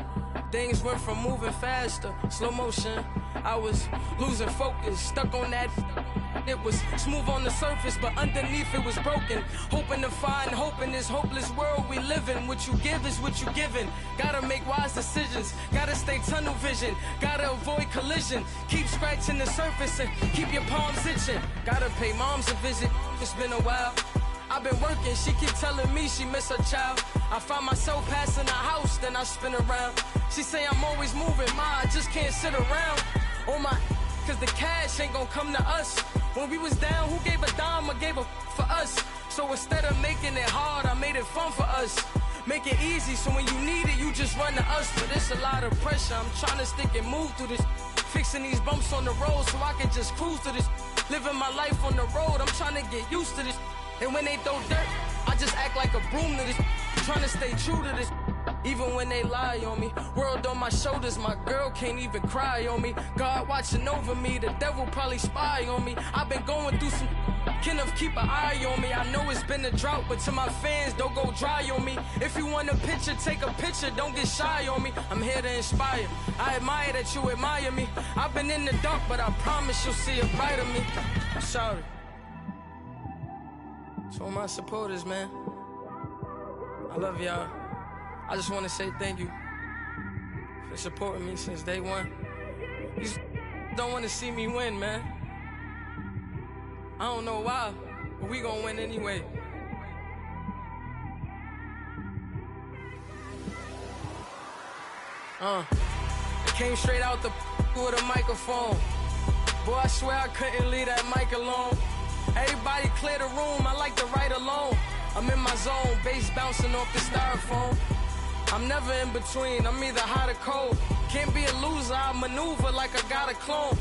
Things went from moving faster, slow motion. I was losing focus, stuck on that. It was smooth on the surface, but underneath it was broken. Hoping to find hope in this hopeless world we live in. What you give is what you given. Gotta make wise decisions. Gotta stay tunnel vision. Gotta avoid collision. Keep scratching the surface and keep your palms itching. Gotta pay moms a visit. It's been a while. I've been working, she keep telling me she miss her child. I find myself passing the house, then I spin around. She say I'm always moving, ma, I just can't sit around. Oh my, cause the cash ain't gonna come to us. When we was down, who gave a dime or gave a for us? So instead of making it hard, I made it fun for us. Make it easy, so when you need it, you just run to us. But it's a lot of pressure, I'm trying to stick and move through this. Fixing these bumps on the road so I can just cruise to this. Living my life on the road, I'm trying to get used to this. And when they throw dirt, I just act like a broom to this. Trying to stay true to this. Even when they lie on me. World on my shoulders, my girl can't even cry on me. God watching over me, the devil probably spy on me. I've been going through some. Kenneth, keep an eye on me. I know it's been a drought, but to my fans, don't go dry on me. If you want a picture, take a picture, don't get shy on me. I'm here to inspire. I admire that you admire me. I've been in the dark, but I promise you'll see a brighter me. I'm sorry. To all my supporters, man. I love y'all. I just want to say thank you for supporting me since day one. You don't want to see me win, man. I don't know why, but we gonna win anyway. I came straight out the with a microphone. Boy, I swear I couldn't leave that mic alone. Everybody clear the room, I like to write alone. I'm in my zone, bass bouncing off the styrofoam. I'm never in between, I'm either hot or cold. Can't be a loser, I maneuver like I got a clone.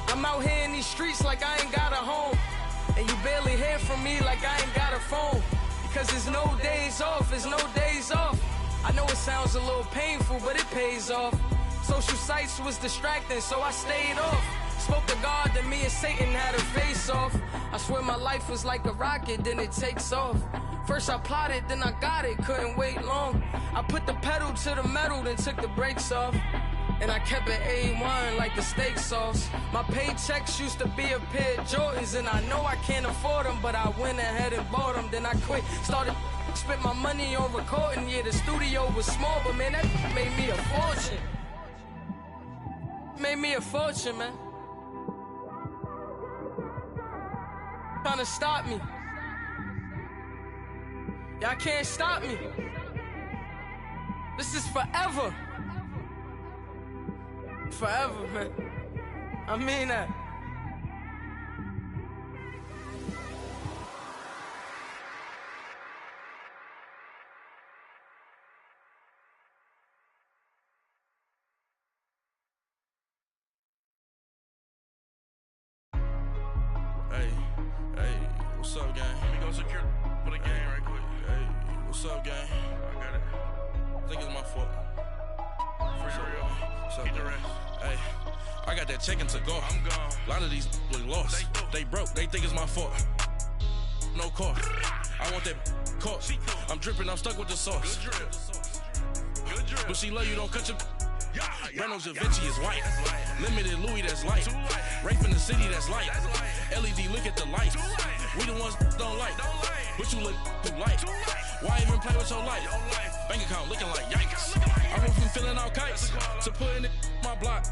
I'm out here in these streets like I ain't got a home. And you barely hear from me like I ain't got a phone. Because there's no days off, there's no days off. I know it sounds a little painful, but it pays off. Social sites was distracting, so I stayed off. Spoke to God, then me and Satan had a face off. I swear my life was like a rocket, then it takes off. First I plotted, then I got it, couldn't wait long. I put the pedal to the metal, then took the brakes off. And I kept it A1 like the steak sauce. My paychecks used to be a pair of Jordans, and I know I can't afford them, but I went ahead and bought them. Then I quit, started spent my money on recording. Yeah, the studio was small, but man, that made me a fortune. Made me a fortune, man. Trying to stop me. Y'all can't stop me. This is forever. Forever, man. I mean that. Hey, what's up, gang? Let me go secure for the game right quick. Hey, what's up, gang? I got it. think it's my fault. Keep the rest. Hey, I got that check to go. I'm gone. A lot of these was lost. They broke. They think it's my fault. No car. I want that caught. I'm dripping. I'm stuck with the sauce. Good drip. But she love you. Don't cut your. Reynolds Da Vinci is white. Limited Louis, that's light. Rape in the city, that's light. LED, look at the lights. We the ones don't like. But you look too light. Why even play with your life? Bank account looking like yikes. I went from filling out kites to putting it my block.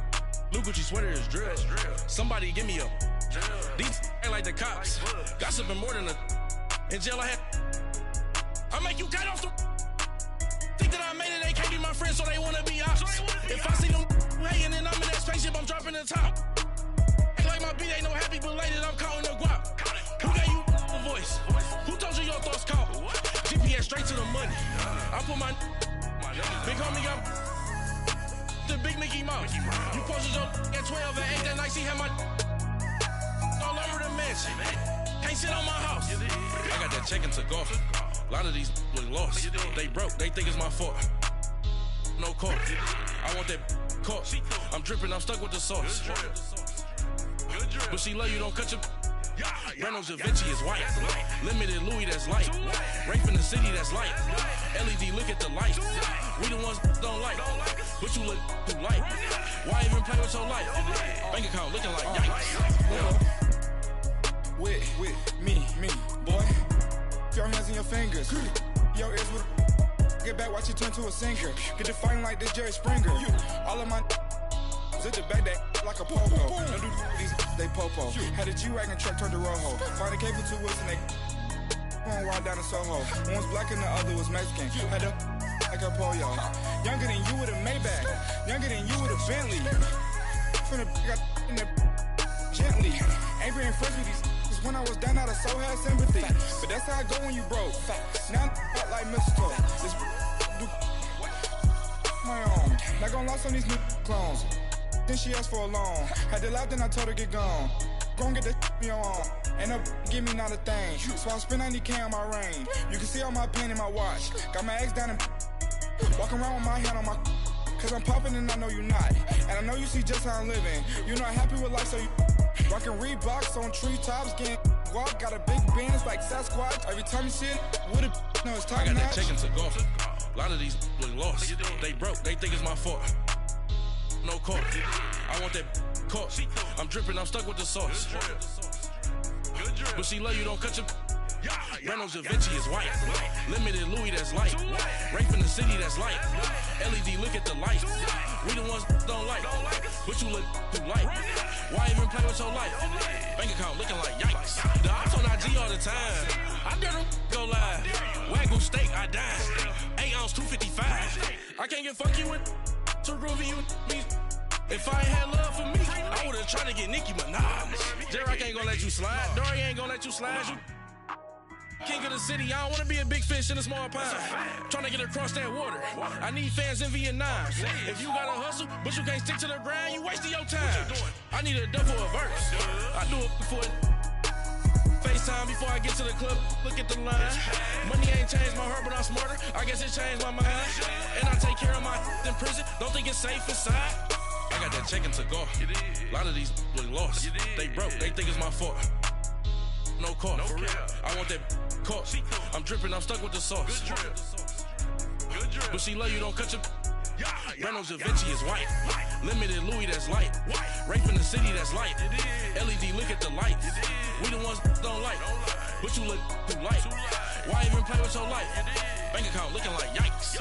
Blue Gucci sweater is drill. Somebody give me a. These ain't like the cops. Gossiping more than a. In jail I had. I make you cut off the. Think that I made it, they can't be my friends, so they wanna be ops. If I see them hating and I'm in that spaceship, I'm dropping the top. Ain't like my beat ain't no happy belated, I'm counting the guap. Who gave you a voice? Who told you your thoughts count? GPS straight to the money. I put my big homie got the big Mickey Mouse. You posted your at 12 and 8 that night, she had my all over the mansion. Can't sit on my house. I got that check to go. A lot of these was lost. They broke. They think it's my fault. No car. I want that caught. I'm dripping. I'm stuck with the sauce. But she love you. Don't cut your. Reynolds Da Vinci is white. Limited Louis, that's light. Rape in the city, that's light. LED, look at the lights. We the ones don't like. But you look too light. Why even play with your life? Bank account looking like yikes. With me, boy. Your hands and your fingers. Your ears with get back, watch you turn to a singer. Get to fighting like this Jerry Springer. All of my zip the back that like a popo. Don't do these, they popo. Had a G-Wagon truck turned to Rojo. Find a cable 2 wheels and they going wild down in Soho. One was black and the other was Mexican. Had a like a pollo. Younger than you with a Maybach. Younger than you with a Bentley. From the got in the gently. Ain't being friends with these. When I was down, I so had sympathy. But that's how I go when you broke. Now I'm like mistletoe. This do my own. Not gonna lost on these new clones. Then she asked for a loan. Had to laugh, then I told her get gone. Gon' get that me on. Ain't no give me not a thing. So I spend 90K on my ring. You can see all my pain in my watch. Got my ex down and walking around with my hand on my. Cause I'm popping and I know you not. And I know you see just how I'm living. You're not happy with life, so you. Rockin' Reeboks on treetops, getting guap, got a big band, it's like Sasquatch. Every time you see it, with it, no, it's time. I got that check to go. A lot of these was lost. They broke, they think it's my fault. No car. I want that caught. I'm dripping, I'm stuck with the sauce. But she love you, don't cut your. Reynolds Da Vinci is white. Limited Louis, that's light. Rape in the city, that's light. LED, look at the lights. We the ones don't like. But you look too light. Why even play with your life? Bank account looking like yikes. The ops on IG all the time. I dare them go live. Wagyu steak, I died. 8 ounce, 255. I can't get funky with too groovy you me. If I ain't had love for me, I would've tried to get Nicki Minaj. Derek ain't gonna let you slide. Dory ain't gonna let you slide. You king of the city, I don't wanna be a big fish in a small pond. Trying to get across that water. I need fans in Vietnam. If you gotta hustle, but you can't stick to the grind, you wasting your time. I need a double a verse. I do it for FaceTime before I get to the club. Look at the line. Money ain't changed my heart, but I'm smarter. I guess it changed my mind. And I take care of my in prison. Don't think it's safe inside. I got that check to go. A lot of these was lost. They broke. They think it's my fault. No car. I want that caught. I'm dripping, I'm stuck with the sauce. But she love you, don't cut your. Reynolds Da Vinci is white. Limited Louis, that's light. Rape in the city, that's light. LED, look at the lights. We the ones don't like. But you look too light. Why even play with your life? Bank account looking like yikes.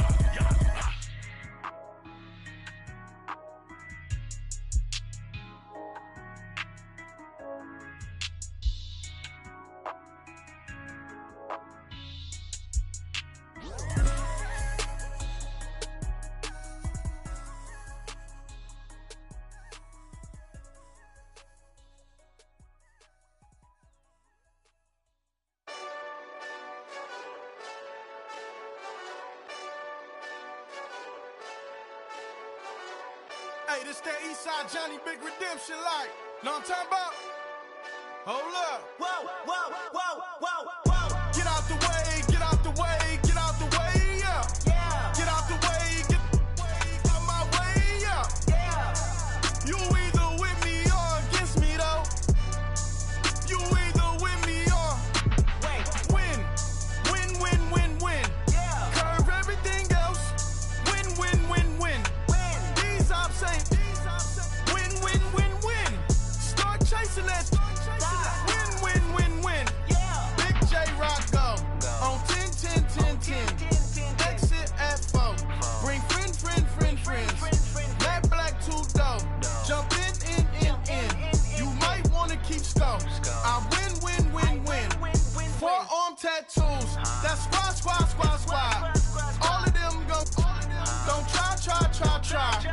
Hey, this that Eastside Johnny Big Redemption like. Know what I'm talking about? Hold up. Whoa, whoa, whoa, whoa, whoa. Get out the way, get out the way, get out the way, yeah. Yeah. Get out the way, try.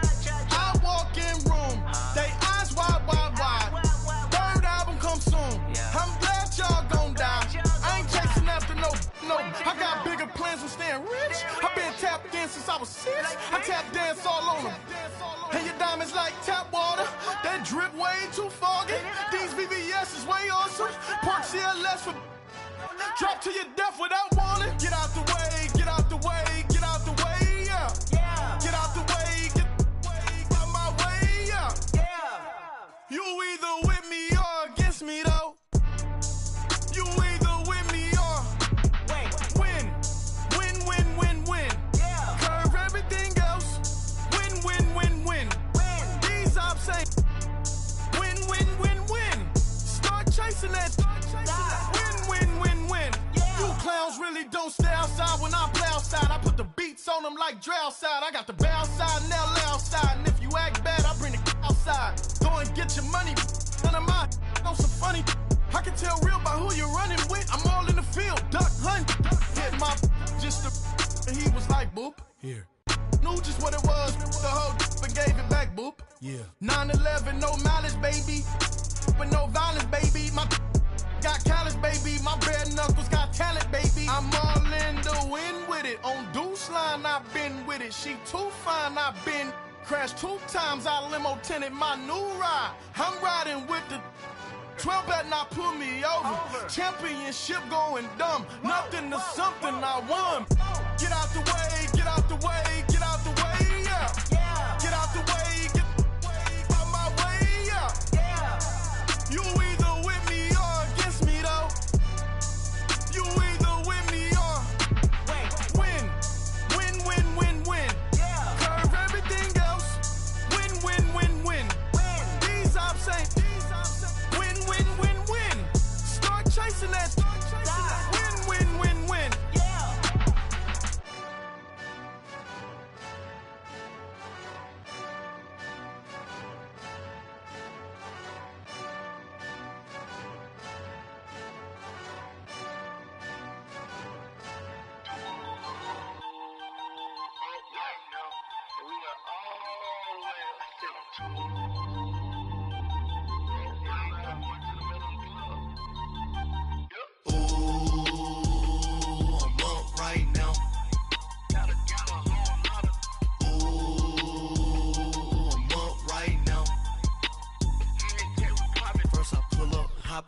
I walk in room, they eyes wide, wide, wide. Third album come soon. I'm glad y'all gon' die. I ain't chasing after no. I got bigger plans for staying rich. I've been tapped in since I was 6. I tap dance all on them. And your diamonds like tap water. That drip way too foggy. These VVS is way awesome. Park CLS for drop to your death without warning. Get out the way, get out the way, get out the way, yeah. Get out the way, get out my way, yeah. You either with me or against me though. You either with me or win. Win. Curve everything else. Win. These ops ain't win. Start chasing that. Win. You clowns really don't stay outside when I play outside. I put the beats on them like drow side. I got the bow side and they'll lay outside. And if you act bad, I bring the outside. Go and get your money. None of my know some funny. I can tell real by who you're running with. I'm all in the field, duck hunt. Hit my just and he was like, boop. Here. Knew just what it was. The whole and gave it back, boop. Yeah. 9/11, no malice, baby. But no violence, baby. My got callous, baby. My bare knuckles got talent, baby. I'm all in the wind with it. On Deuce line, I've been with it. She too fine, I've been crashed 2 times. I limo tinted my new ride. I'm riding with the 12 better not pull me over. Championship going dumb. Nothing to something I won. Get out the way, get out the way, get out the way, yeah. Get out the way, get out my way, yeah. You either with me or against me though. You either with me or win. Curve everything else. Win. These ops ain't win. Start chasing that. Win.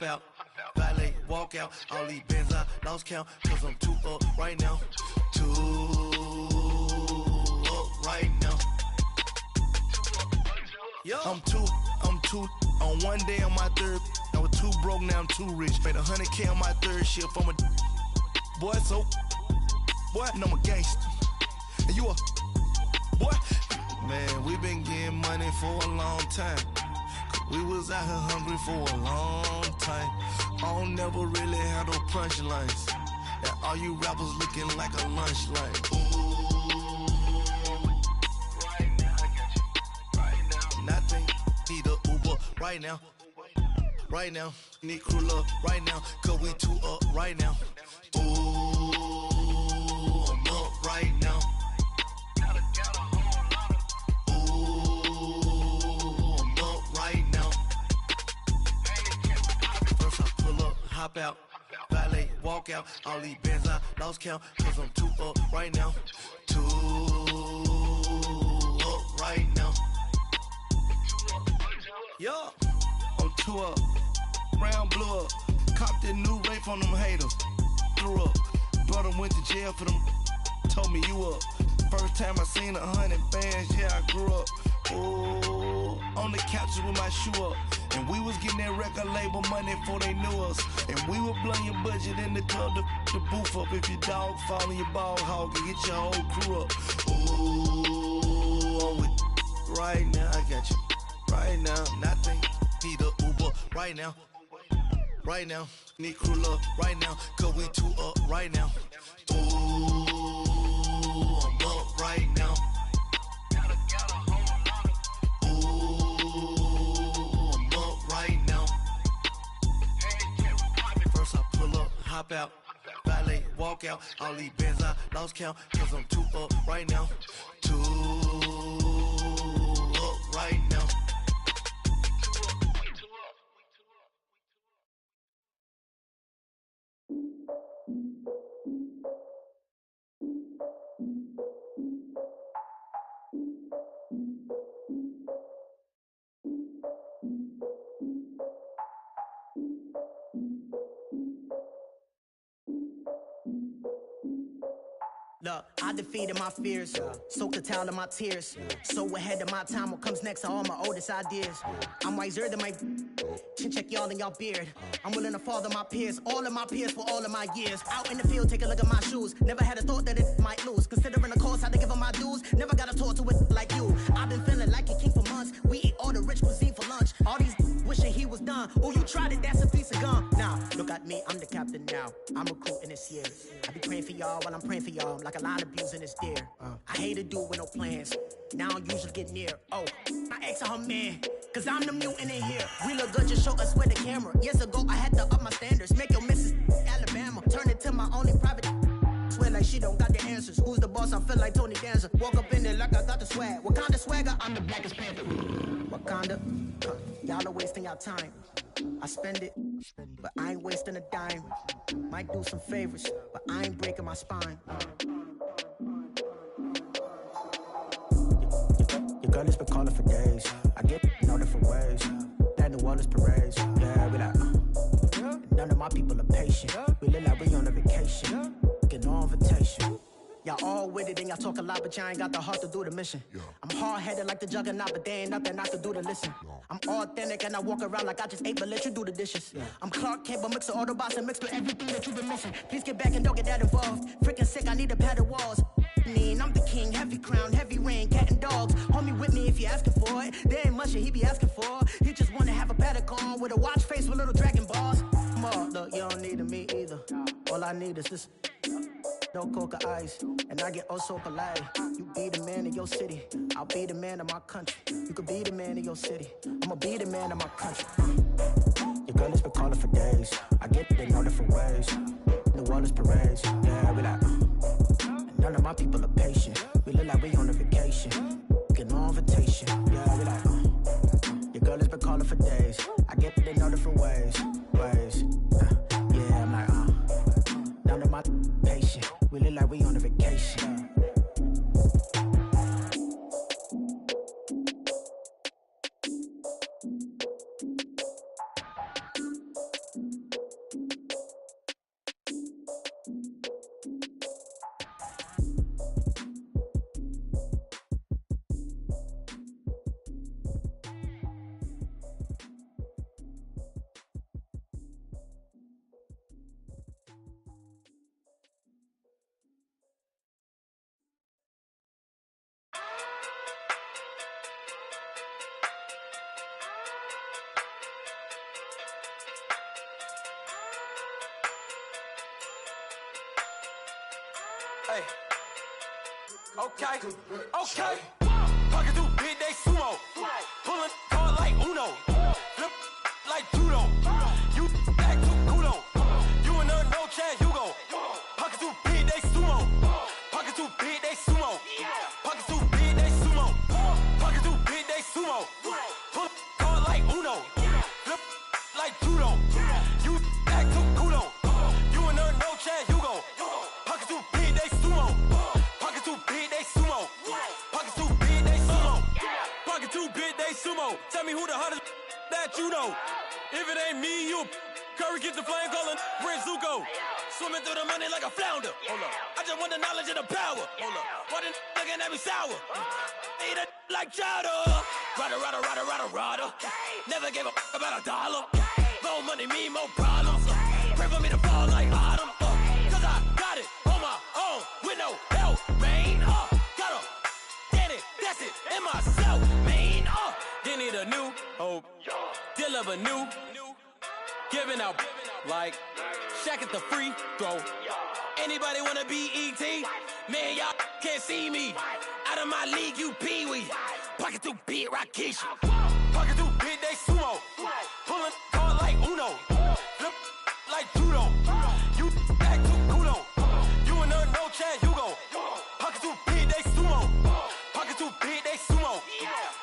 Out, valet, walk out, all these bands I lost count, cause I'm too up right now, I'm too, on one day on my third, I was too broke, now I'm too rich, made 100K on my third shift, I'm a boy, so, boy, and I'm a gangster, and you a, boy, man, we been getting money for a long time. We was out here hungry for a long time. I don't never really had no punchlines. And all you rappers looking like a lunch line. Right now, I got you. Right now. Nothing. Need a Uber right now. Right now. Need crew love right now. Cause we too up right now. Ooh, I'm up right now. Hop out, valet, walk out, all these bands I lost count, cause I'm too up right now, right now. Yeah, I'm too up, round blew up, copped that new rape on them haters, threw up, brother went to jail for them, told me you up, first time I seen 100 bands, yeah I grew up, ooh, on the couches with my shoe up. And we was getting that record label money before they knew us. And we were blowing your budget in the club to boof up. If your dog fall in your ball hog and get your whole crew up. Ooh, I'm with right now, I got you. Right now, nothing. Need a Uber right now. Right now, need crew love right now. Cause we too up right now. Ooh, I'm up right now. Hop out, valet, walk out, all these bands I lost count, cause I'm too up right now, too Look, I defeated my fears, soaked the towel in my tears. So ahead of my time, what comes next are all my oldest ideas. I'm wiser than my chin check y'all in y'all beard. I'm willing to father my peers, all of my peers for all of my years. Out in the field, take a look at my shoes. Never had a thought that it might lose. Considering the cost, had to give them my dues. Never got a talk to it like you. I've been feeling like a king for months. We eat all the rich cuisine for lunch. All these wishing he was done. Oh, you tried it, that's a piece of gum. Now, look at me, I'm the captain now. I'm recruiting this year. I be praying for y'all while I'm praying for y'all. Like a line abusing his deer. I hate a dude with no plans. Now I usually get near. Oh, my ex her man. Cause I'm the mutant in here. We look good, just show us with the camera. Years ago, I had to up my standards. Make your missus Alabama. Turn it to my only private. Swear like she don't got the answers. Who's the boss? I feel like Tony Danza. Walk up in there like I got the swag. What kind of swagger? I'm the blackest panther. Wakanda. Y'all are wasting your time. I spend it, but I ain't wasting a dime. Might do some favors, but I ain't breaking my spine. Your girl has been calling for days. I get in all different ways. That New Orleans parades. Yeah, we like, none of my people are patient. We look like we on a vacation. Get no invitation. Y'all all with it and y'all talk a lot, but y'all ain't got the heart to do the mission. I'm hard-headed like the juggernaut, but there ain't nothing I can do to listen. I'm authentic and I walk around like I just ate, but let you do the dishes. I'm Clark Kent, but mix the Autobots and mixed with everything that you've been missing. Please get back and don't get that involved. Freaking sick, I need to pad the walls. I'm the king, heavy crown, heavy rain, cat and dogs. Homie with me if you're asking for it. There ain't much that he be asking for. He just wanna have a paddock on with a watch face with little dragon balls. Look, you don't need me either. All I need is this. No coca ice, and I get oh so polite. You be the man of your city, I'll be the man of my country. You could be the man of your city, I'ma be the man of my country. Your girl has been calling for days. I get it in all different ways. New Orleans parades, yeah, we like. None of my people are patient. We look like we on a vacation. Get no invitation, yeah, we like. Your girl has been calling for days. I get it in all different ways. Yeah, I'm like, none of my patient. We look like we on a vacation. Hey. Okay. Pocket too big, they sumo. Pulling card like Uno. Flip like judo. You act too kudo. You and her no Chad Hugo. Pocket too big, they sumo. Pocket too big, they sumo. Pocket too big, they sumo. Pocket too big, they sumo. Pull card like Uno. Flip like judo. You act too kudo. You and her no Chad Hugo. Pocket too big, they sumo. Pocket too big, they sumo. Pocket too big, they sumo. Pocket too big, they sumo. Tell me who the hottest that you know. If it ain't me, you Curry get the flame calling Prince Zuko. Swimming through the money like a flounder. Hold up. I just want the knowledge and the power. Hold up. Why the looking at me sour? Eat it like chowder. Rada. Never gave a about a dollar. More money, me, more problems. Pray for me to fall like autumn. Cause I got it on my own with no help, man. Got a daddy, that's it, in myself, man. They need a new hope. Deal of a new. Giving out like Shaq at the free throw. Anybody wanna be E.T.? Man, y'all can't see me. Out of my league, you pee-wee. Pocket too big, Rakishi. Pocket too big, they sumo. Pulling card like Uno. Flip like judo. You act too kudo. You and her no Chad Hugo. Pocket too big, they sumo. Pocket too big, they sumo.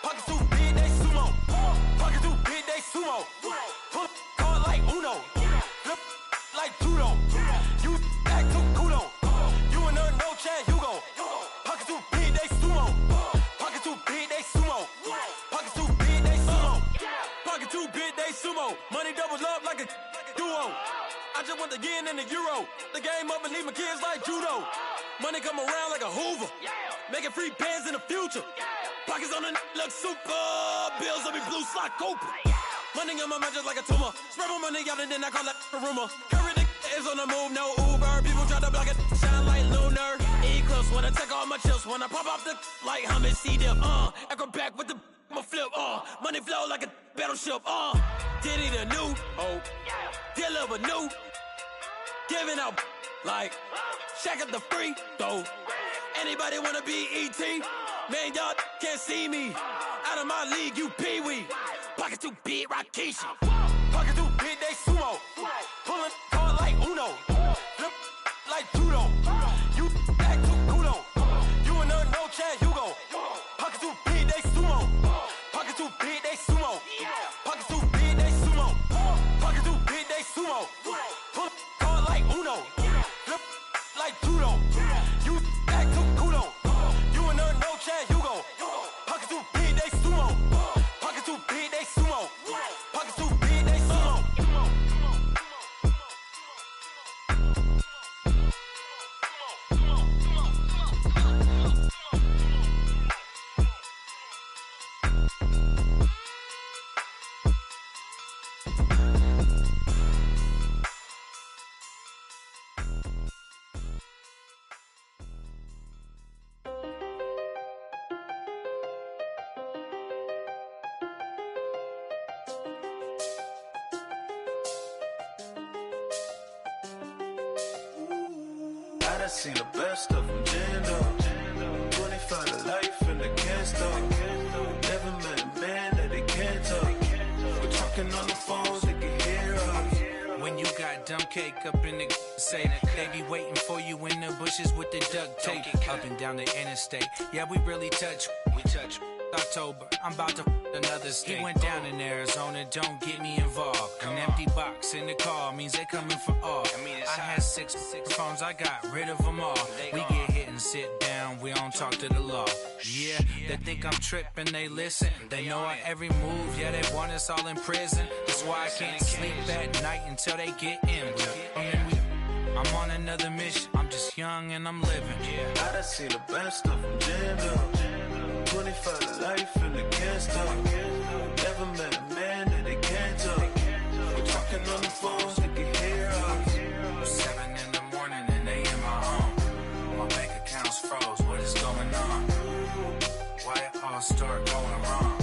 Pocket too big, they sumo. Pocket too big, they sumo. Pull card like Uno. Flip like judo. You act too kudo. You and her no Chad Hugo. Pocket too big, they sumo. Pocket I just want the yen and the euro. The game up and leave my kids like judo. Money come around like a Hoover. Making free bands in the future. Pockets on the look super. Bills on me blue slot Cooper. Money on my mind just like a tumor. Spread my money out and then I call that a rumor. Curry the is on the move, no Uber. People try to block it, shine like lunar. Eclipse when I take all my chips. When I pop off the like Hummus C-dip. Echo back with the I'ma flip. Money flow like a battleship. Diddy the new. Deliver new. Giving out like Shaq at the free throw. Anybody wanna be ET? Man, y'all can't see me. Out of my league, you pee-wee. Pocket too big, Rakishi. Pocket too big, they sumo. Pulling hard like Uno. Flip like judo. You act too kudo. You and her, no chance, you go. Pocket too big, they sumo. Pocket too big, they sumo. Pocket too big, they sumo. Pocket too big, they sumo. Pull hard like Uno. Flip like judo. You act too kudo. You and her, no chance, you go. Pocket too big, they sumo. Pocket too big, they sumo. Pocket too big, they sumo. I done seen the best of them jammed up. 25 to life and they can't stop. Never met a man that they can't talk. We're talking on the phones, they can hear us. When you got dumb cake up in the say that they be waiting for you in the bushes with the duct tape up and down the interstate. Yeah, we really touch. We touch. October, I'm about to another state. He went down in Arizona, don't get me involved. An empty box in the car means they coming for all. I had six phones, I got rid of them all. We get hit and sit down, we don't talk to the law. Yeah, they think I'm tripping, they listen. They know our every move, yeah, they want us all in prison. That's why I can't sleep at night until they get in. I'm on another mission, I'm just young and I'm living. I done seen the best of them jammed up. 25 to life and they can't stop. Never met a man that they can't talk. We're talking on the phones, they can hear us. 7 in the morning and they in my home. My bank account's froze, what is going on? Why it all start going wrong?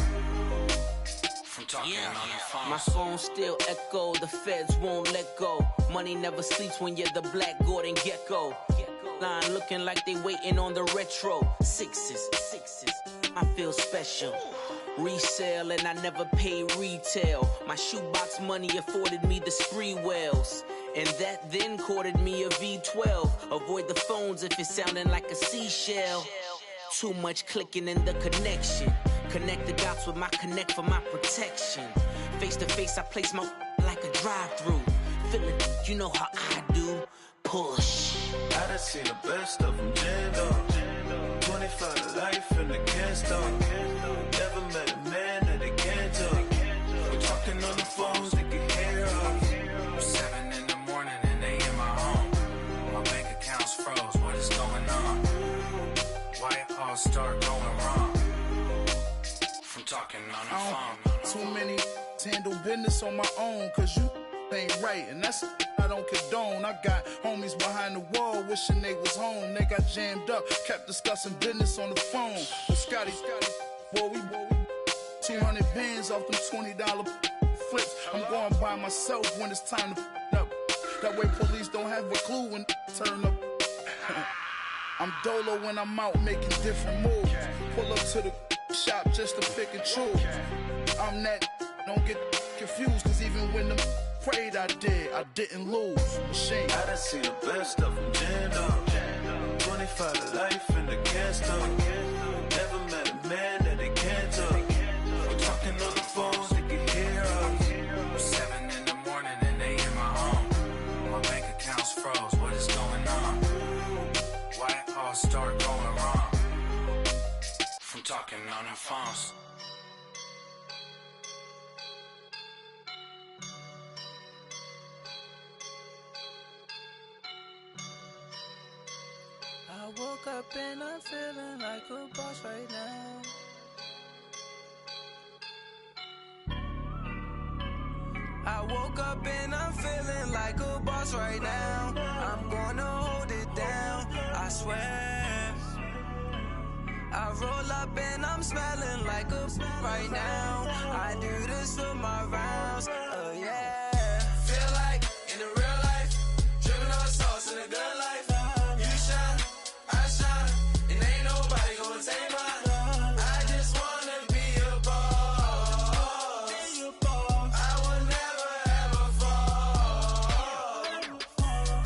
From talking on the phone. My phone still echo, the feds won't let go. Money never sleeps when you're the black Gordon Gecko. Line looking like they waiting on the retro. Sixes, I feel special. Resale and I never pay retail. My shoebox money afforded me the spree wells. And that then courted me a V12. Avoid the phones if it's sounding like a seashell. Too much clicking in the connection. Connect the dots with my connect for my protection. Face to face I place my like a drive-through. Feeling, you know how I do. Push. I done seen the best of them jammed up. 25 to life and they can't stop. Never met a man that they can't talk. We're talking on the phones, they can hear us. 7 in the morning and they in my home. My bank account's froze, what is going on? Why it all start going wrong? From talking on the phone. Too many handle business on my own, cause you ain't right, and that's I don't condone. I got homies behind the wall wishing they was home. They got jammed up, kept discussing business on the phone. But Scotty, boy, we 200 bands off them $20 flips. I'm going by myself when it's time to up. That way police don't have a clue when turn up. I'm dolo when I'm out making different moves. Pull up to the shop just to pick and choose. I'm that, don't get confused, cause even when them prayed I didn't lose. Machine. I done seen the best of them jammed up. 25 to life and they can't stop. Never met a man that they can't talk. We're talking on the phones, they can hear us. 7 in the morning and they in my home. My bank account's froze, what is going on? Why it all start going wrong? From talking on the phones. woke up and I'm feeling like a boss right now. I woke up and I'm feeling like a boss right now. I'm gonna hold it down, I swear. I roll up and I'm smelling like a right now. I do this for my rounds, yeah. Feel like in the real life, dripping on sauce in the good life. You shine, I shine, and ain't nobody gonna take mine. I just wanna be a boss. I will never ever fall.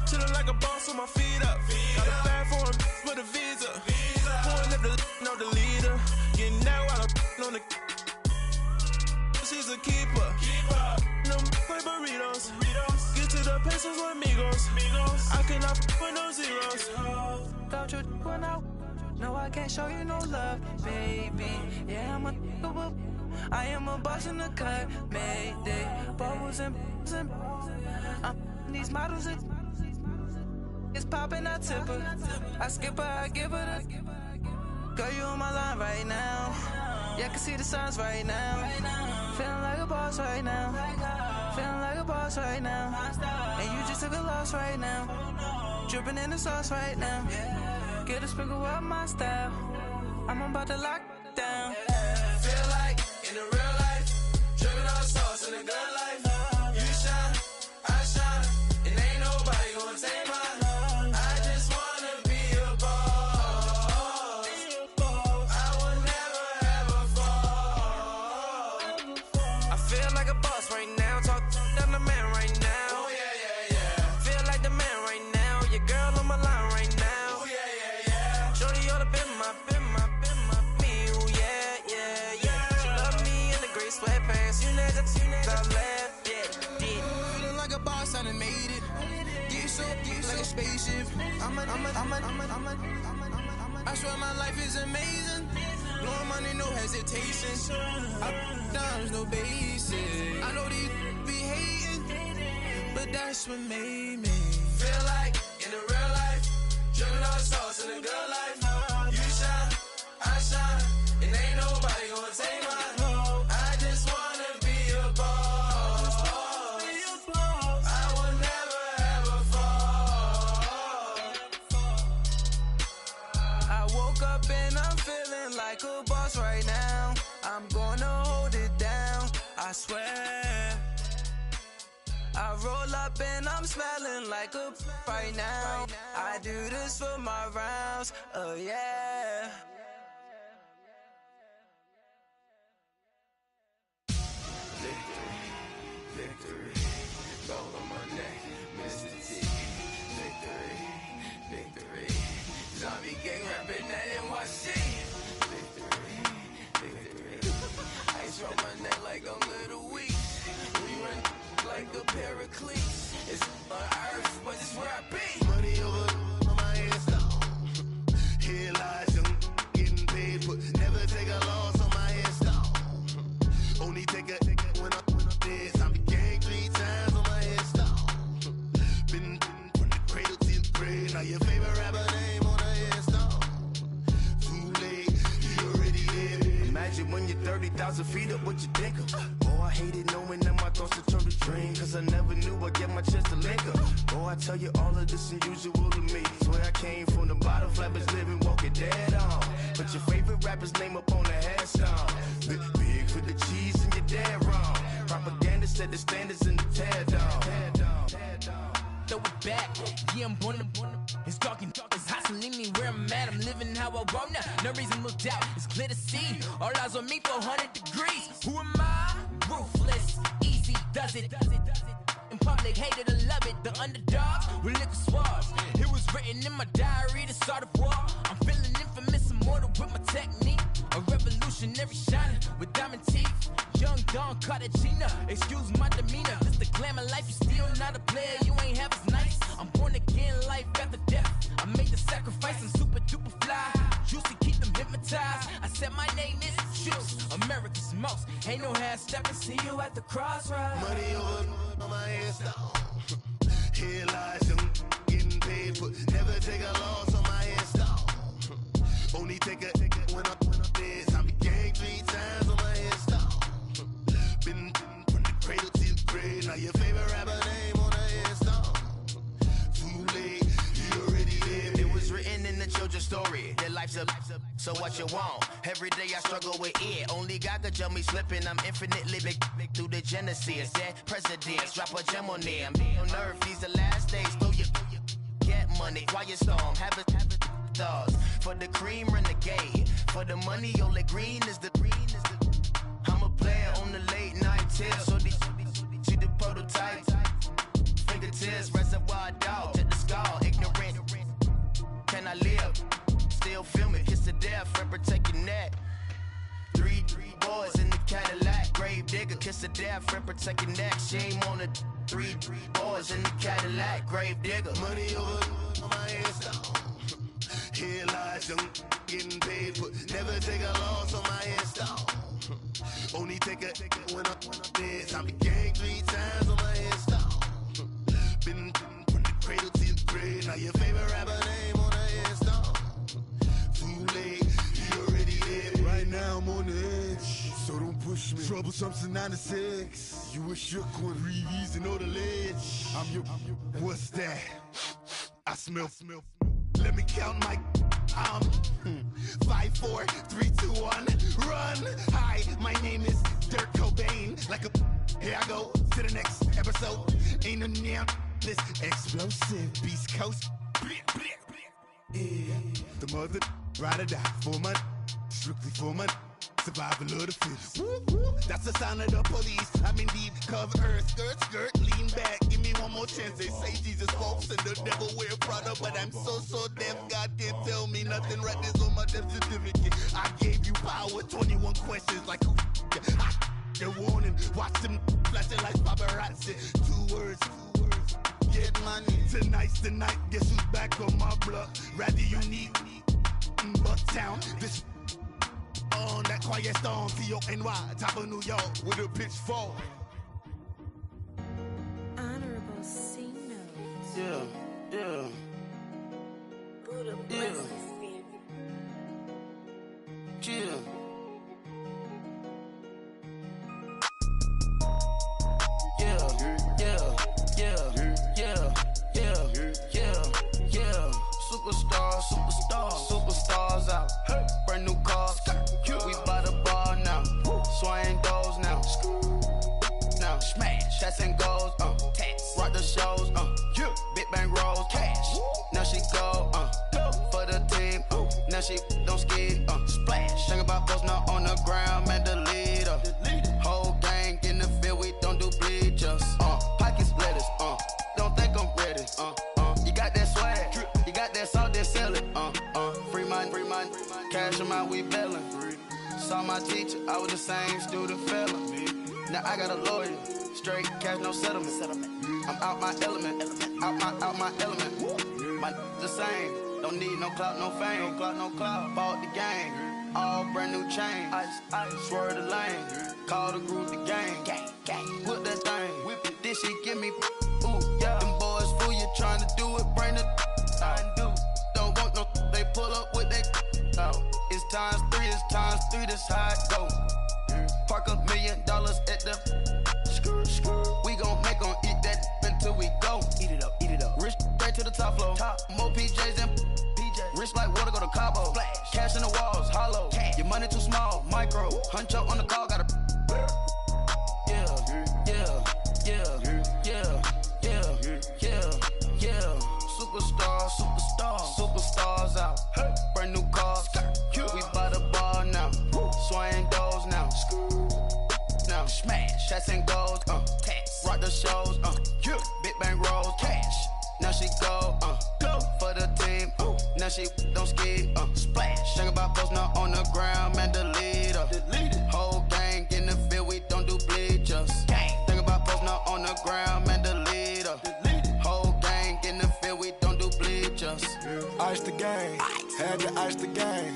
Chillin' like a boss with my feet up. Got a bag for him with a visa. Pulling up the know the leader. Getting out while I'm on the. She's a keeper. Them play burritos. Get to the pesos with amigos. I cannot with no zeros. Don't you run out? No, I can't show you no love, baby. Yeah, I am a boss in the cut, mayday. Bubbles and these models it's popping, I tip her. I skip her, I give her the. Girl, you on my line right now. Yeah, I can see the signs right now. Feeling like a boss right now. Feeling like a boss right now. And you just took a loss right now. Dripping in the sauce right now. Get a sprinkle up my style. I'm about to lock down. Feel like in the real life, dripping on sauce in the good life. You shine, I shine, and ain't nobody gonna take mine. I just wanna be a boss. I will never ever fall. I feel like a boss right now. Talk down the man right now. Oh yeah. Feel like the man right now. Your girl on my line right now. Oh yeah. Shorty oughta been my me. Ooh yeah. She love me in the gray sweatpants. You next, I left. Yeah. Feeling like a boss, I done made it. Get so like a spaceship. I swear my life is amazing. Blowing money, no hesitation. Up, downs, no basic. I know these be hating, but that's what made me. Feel like in the real life, dripping on sauce in the good life. You shine, I shine, and ain't nobody gonna take mine. I just wanna be a boss. I will never ever fall. I woke up and I'm feeling like a boss right now. I'm gonna hold it down, I swear. I roll up and I'm smelling like a right now. I do this for my rounds, yeah. Victory, gold on my neck, Mr. T. Victory, zombie gang rapping that NYC. Victory, ice on my neck like a little weak. We run like a paraclete. It's on earth, but it's where I be. Money over on my headstone. Here lies young, getting paid, but never take a loss on my headstone. Only take a when I'm dead. Zombie gang 3 times on my headstone. Been from the cradle to the grave. Now your favorite rapper name on a headstone. Too late, you already dead. Imagine when you're 30,000 feet up, what you think of? Oh, I hated knowing that my thoughts would turn to dream. Cause I never knew I'd get my chance to link up. Oh, I tell you all of this unusual to me. Swear I came from the bottom, flappers living, walking dead on. Put your favorite rapper's name up on the headstone. Big for the cheese and you're dead wrong. Propaganda set the standards in the tear down. Throw it back, yeah, I'm born to. It's dark and dark, it's hot, so leave me where I'm at. I'm living how I want now, no reason to look doubt. It's clear to see, all eyes on me, 400 degrees. Who am I? Ruthless, easy, does it. In public, hated or love it. The underdogs with liquor swabs. It was written in my diary to start a war. I'm feeling infamous, immortal with my technique. A revolutionary shining with diamond teeth. Young Don Cartagena, excuse my demeanor. This the glamour life, you still not a player, you ain't half as nice. I'm born again, life after death. I made the sacrifice, I'm super duper fly. Used to keep them hypnotized. I said my name is Juice, America's most. Ain't no half stepping, see you at the crossroads. Money over on my headstone. Here lies young, getting paid, but never take a loss on my headstone. Only take a when I'm dead. I be gang 3 times on my headstone. Been from the cradle to the grave. Now your favorite rapper name on the headstone. Too late, you already dead. It was written in the children's story. Their life's a so what you want? Every day I struggle with it. Only God could tell me slipping. I'm infinitely big through the genesis. Dead presidents, drop a gem on them. On earth, these the last days. Throw your get money, quiet storm. Have it stars. For the cream, renegade. For the money, only green is the. I'm a player on the late night tips. So these see the prototype. Fingertips, reservoir dog. Check the skull, ignorant. Can I live? Still film it, kiss to death, friend protect your neck. Three boys in the Cadillac, grave digger, kiss to death, friend protect your neck. Shame on the three boys in the Cadillac, grave digger. Money over on my headstone. Here lies young, getting paid, but never take a loss on my headstone. Only take a when I'm dead. I be gang 3 times on my headstone. Been from the cradle to the grave. Now your favorite rapper name on the headstone. Too late, you already dead. Right now I'm on the edge, so don't push me. Troublesome to 96. You a shook one, breathe and know the ledge. I'm your. What's that? I smell. Let me count my. 5, 4, 3, 2, 1, run. Hi, my name is Dirk Cobain. Like a. Here I go to the next episode. Ain't no damn this explosive Beast Coast. Yeah. The mother ride or die for my strictly for my survival of the fittest. That's the sound of the police. I'm indeed cover earth, skirt, lean back. Give me one more chance. They say Jesus walks and the devil wear Prada, but I'm so deaf. God can't tell me nothing. Right there's on my death certificate. I gave you power. 21 questions like who? They're warning. Watch them flashing like paparazzi. 2 words. Get money. Tonight's the night. Guess who's back on my block? Rather unique. Bucktown. This on that quiet storm. T-O-N-Y. Top of New York with a pitchfork. Honorable C notes. Yeah. Buddha Chill. Superstars out. Hey. Brand new cars. We by the bar now. Swaying doors now. Now smash. Shots and goals. Tax. Rock the shows. Big bang rolls. Cash. Now she go. For the team. Now she don't ski. Splash. Think about post now on the ground. Man, the leader. Whole gang in the field. We don't do bleachers. Pockets lettuce. Don't think I'm ready. You got that swag. You got that salt, then sell it. Free mind. Cash amount, we bailing. Saw my teacher, I was the same student fella. Now I got a lawyer. Straight cash, no settlement. I'm out my element. Out my element. My the same. Don't need no clout, no fame. No clout. Bought the game. All brand new chain. Ice. Swerve the lane. Call the group the gang. Whip that thing. Whip it. Then she give me. Ooh, yeah. Them boys fool you trying to do it. Bring the. Don't want no. They pull up with that. It's times 3. That's how it go. Park $1 million at the. We gon' make 'em eat that until we go. Eat it up. Rich straight to the top floor. More PJs and rich like water, go to Cabo. Splash. Cash in the walls, hollow. Cash. Your money too small, micro. Huncho on the call, got a. Superstars out. Hey. Brand new cars. We by the bar now. Swaying doors now. Now smash. Shots and goals. Tax. Rock the shows. Big bang rolls. Cash. Now she go. For the team. Now she don't ski. Splash. Think about post now on the ground. Man, the leader. Whole gang in the field. We don't do bleachers. Think about post now on the ground. Man, the leader. Whole gang in the field. We don't do bleachers. Ice the game, had to ice the game.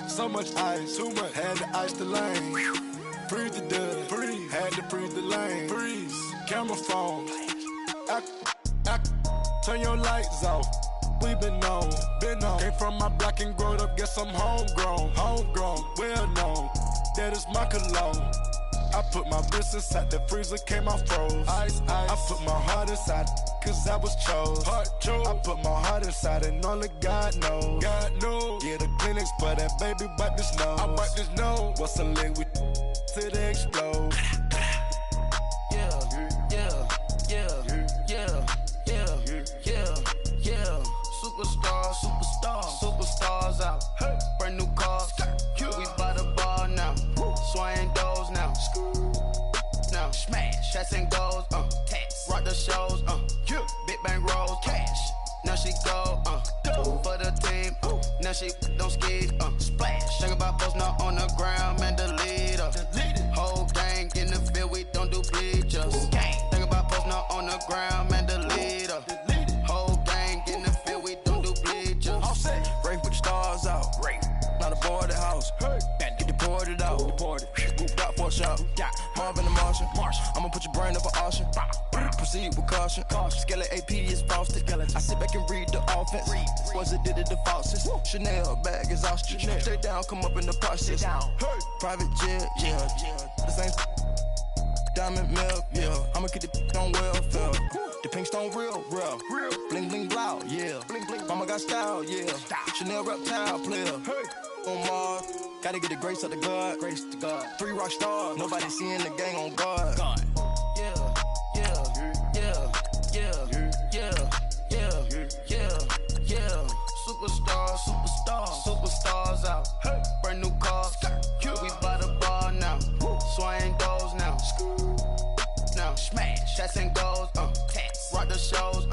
So much ice, too much, had to ice the lane. Freeze the dust, had to freeze the lane. Freeze, camera phone. Turn your lights off, we been on. Came from my block and growed up, guess I'm homegrown. Well known, that is my cologne. I put my wrist inside the freezer, came out froze. Ice. I put my heart inside, cause I was chose. I put my heart inside and only God knows. Yeah, the clinics, but that baby wipe this nose. I wipe this nose. What's a leg with till they explode? Superstars out. Brand new cars. We by the bar now. Swaying doors now. Now smash. Shots and goals. Rock the shows. Big bang rolls. Cash. Now she go. For the team. Now she don't ski. Splash. Think about post now on the ground. Man, delete her. Whole gang in the field. We don't do bleachers. Think about post now on the ground. Man, delete her. Whole gang in the field. We don't do bleachers. Rafe with the stars out. Not a boarded house. Get deported out. Moved out for a shot. Marvin the Martian. I'ma put your brain up for auction. Proceed with caution. Skeleton AP is frosted. I sit back and read the offense. Was it did it the faucets? Chanel bag is ostrich. Stay down, come up in the process. Private jet, yeah. The same diamond milk, yeah. I'ma keep the on welfare. The pink stone real. Bling bling blow, yeah. Mama got style, yeah. Chanel reptile player. On Mars, gotta get the grace of the God. 3 rock stars, nobody seeing the gang on guard. Superstars out. Brand new cars. We by the bar now. Swaying doors now. Now smash. Shots and goals. Rock the shows.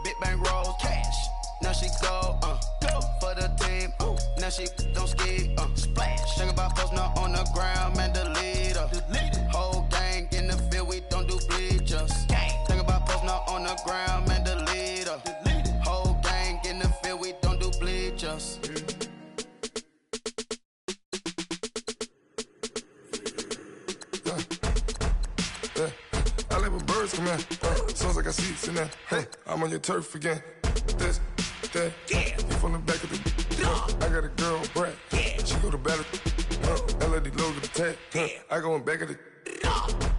Big bang rolls. Cash. Now she go. For the team. Now she don't ski. Splash. Think about post now on the ground. Man, delete her. Whole gang in the field. We don't do bleachers. Think about post now on the ground. Man, delete her. Whole gang in the field. We don't do bleachers. I live with birds come in. Sounds like I got seats in there. I'm on your turf again. This, that. You from the back of the. I got a girl, Brad. She go to battle. LED logo the tag. I go in back of the.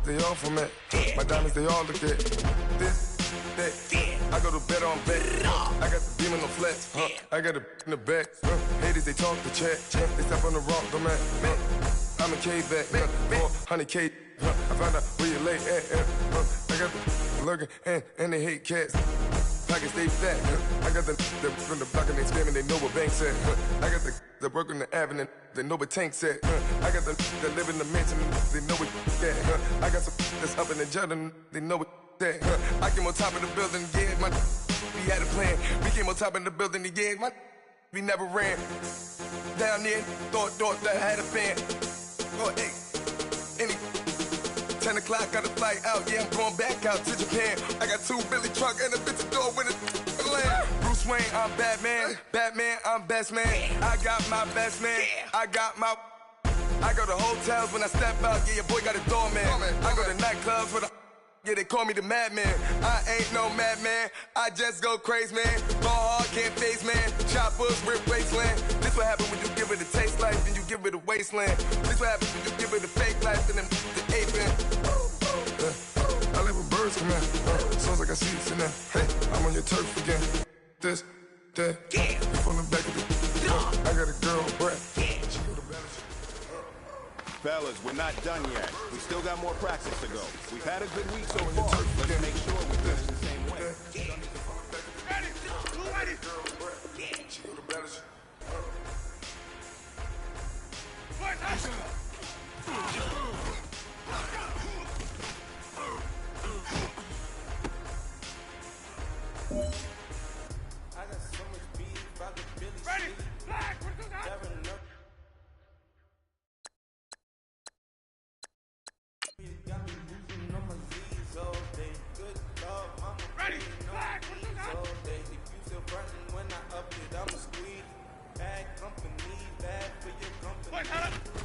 They all from that. My diamonds, they all look at. This, that. I go to bed on bed. I got the beam in the flats. I got it in the back. Haters, they talk the chat. They step on the rock, the man. I'm a K-back. 400K. I found out where you lay at. I got the lurking and they hate cats. Pockets stay fat. I got the from the block and they screaming, they know what banks at. I got the work on the avenue, they know what tanks at. I got the live in the mansion, they know what that. I got some that's up in the Jordan, they know what that. I came on top of the building, yeah, we had a plan. We came on top of the building, yeah, we never ran. Down there, thought that I had a fan. Oh, hey, 10 o'clock, got a flight out, yeah, I'm going back out to Japan. I got 2 Billy truck and a bitch door with a land. Bruce Wayne, I'm Batman. Batman, I'm best man. I got my best man. I go to hotels when I step out, yeah, your boy got a doorman. I go to nightclubs with a, yeah, they call me the madman. I ain't no madman, I just go crazy, man. Ball hard, can't face, man. Choppers, rip wasteland. This what happen when you give it a taste life, then you give it a wasteland. This what happens when you give it a fake life, then the ape in. I live with birds come in. Sounds like I see seats in there. I'm on your turf again. This, that. You from the back of the. I got a girl, Brad. Fellas, we're not done yet. We still got more practice to go. We've had a good week so far. Let's make sure we finish the same way. Ready? Ready? Flag! Ready? Flag! When I up it, I'ma squeeze. Bad company, bad for your company.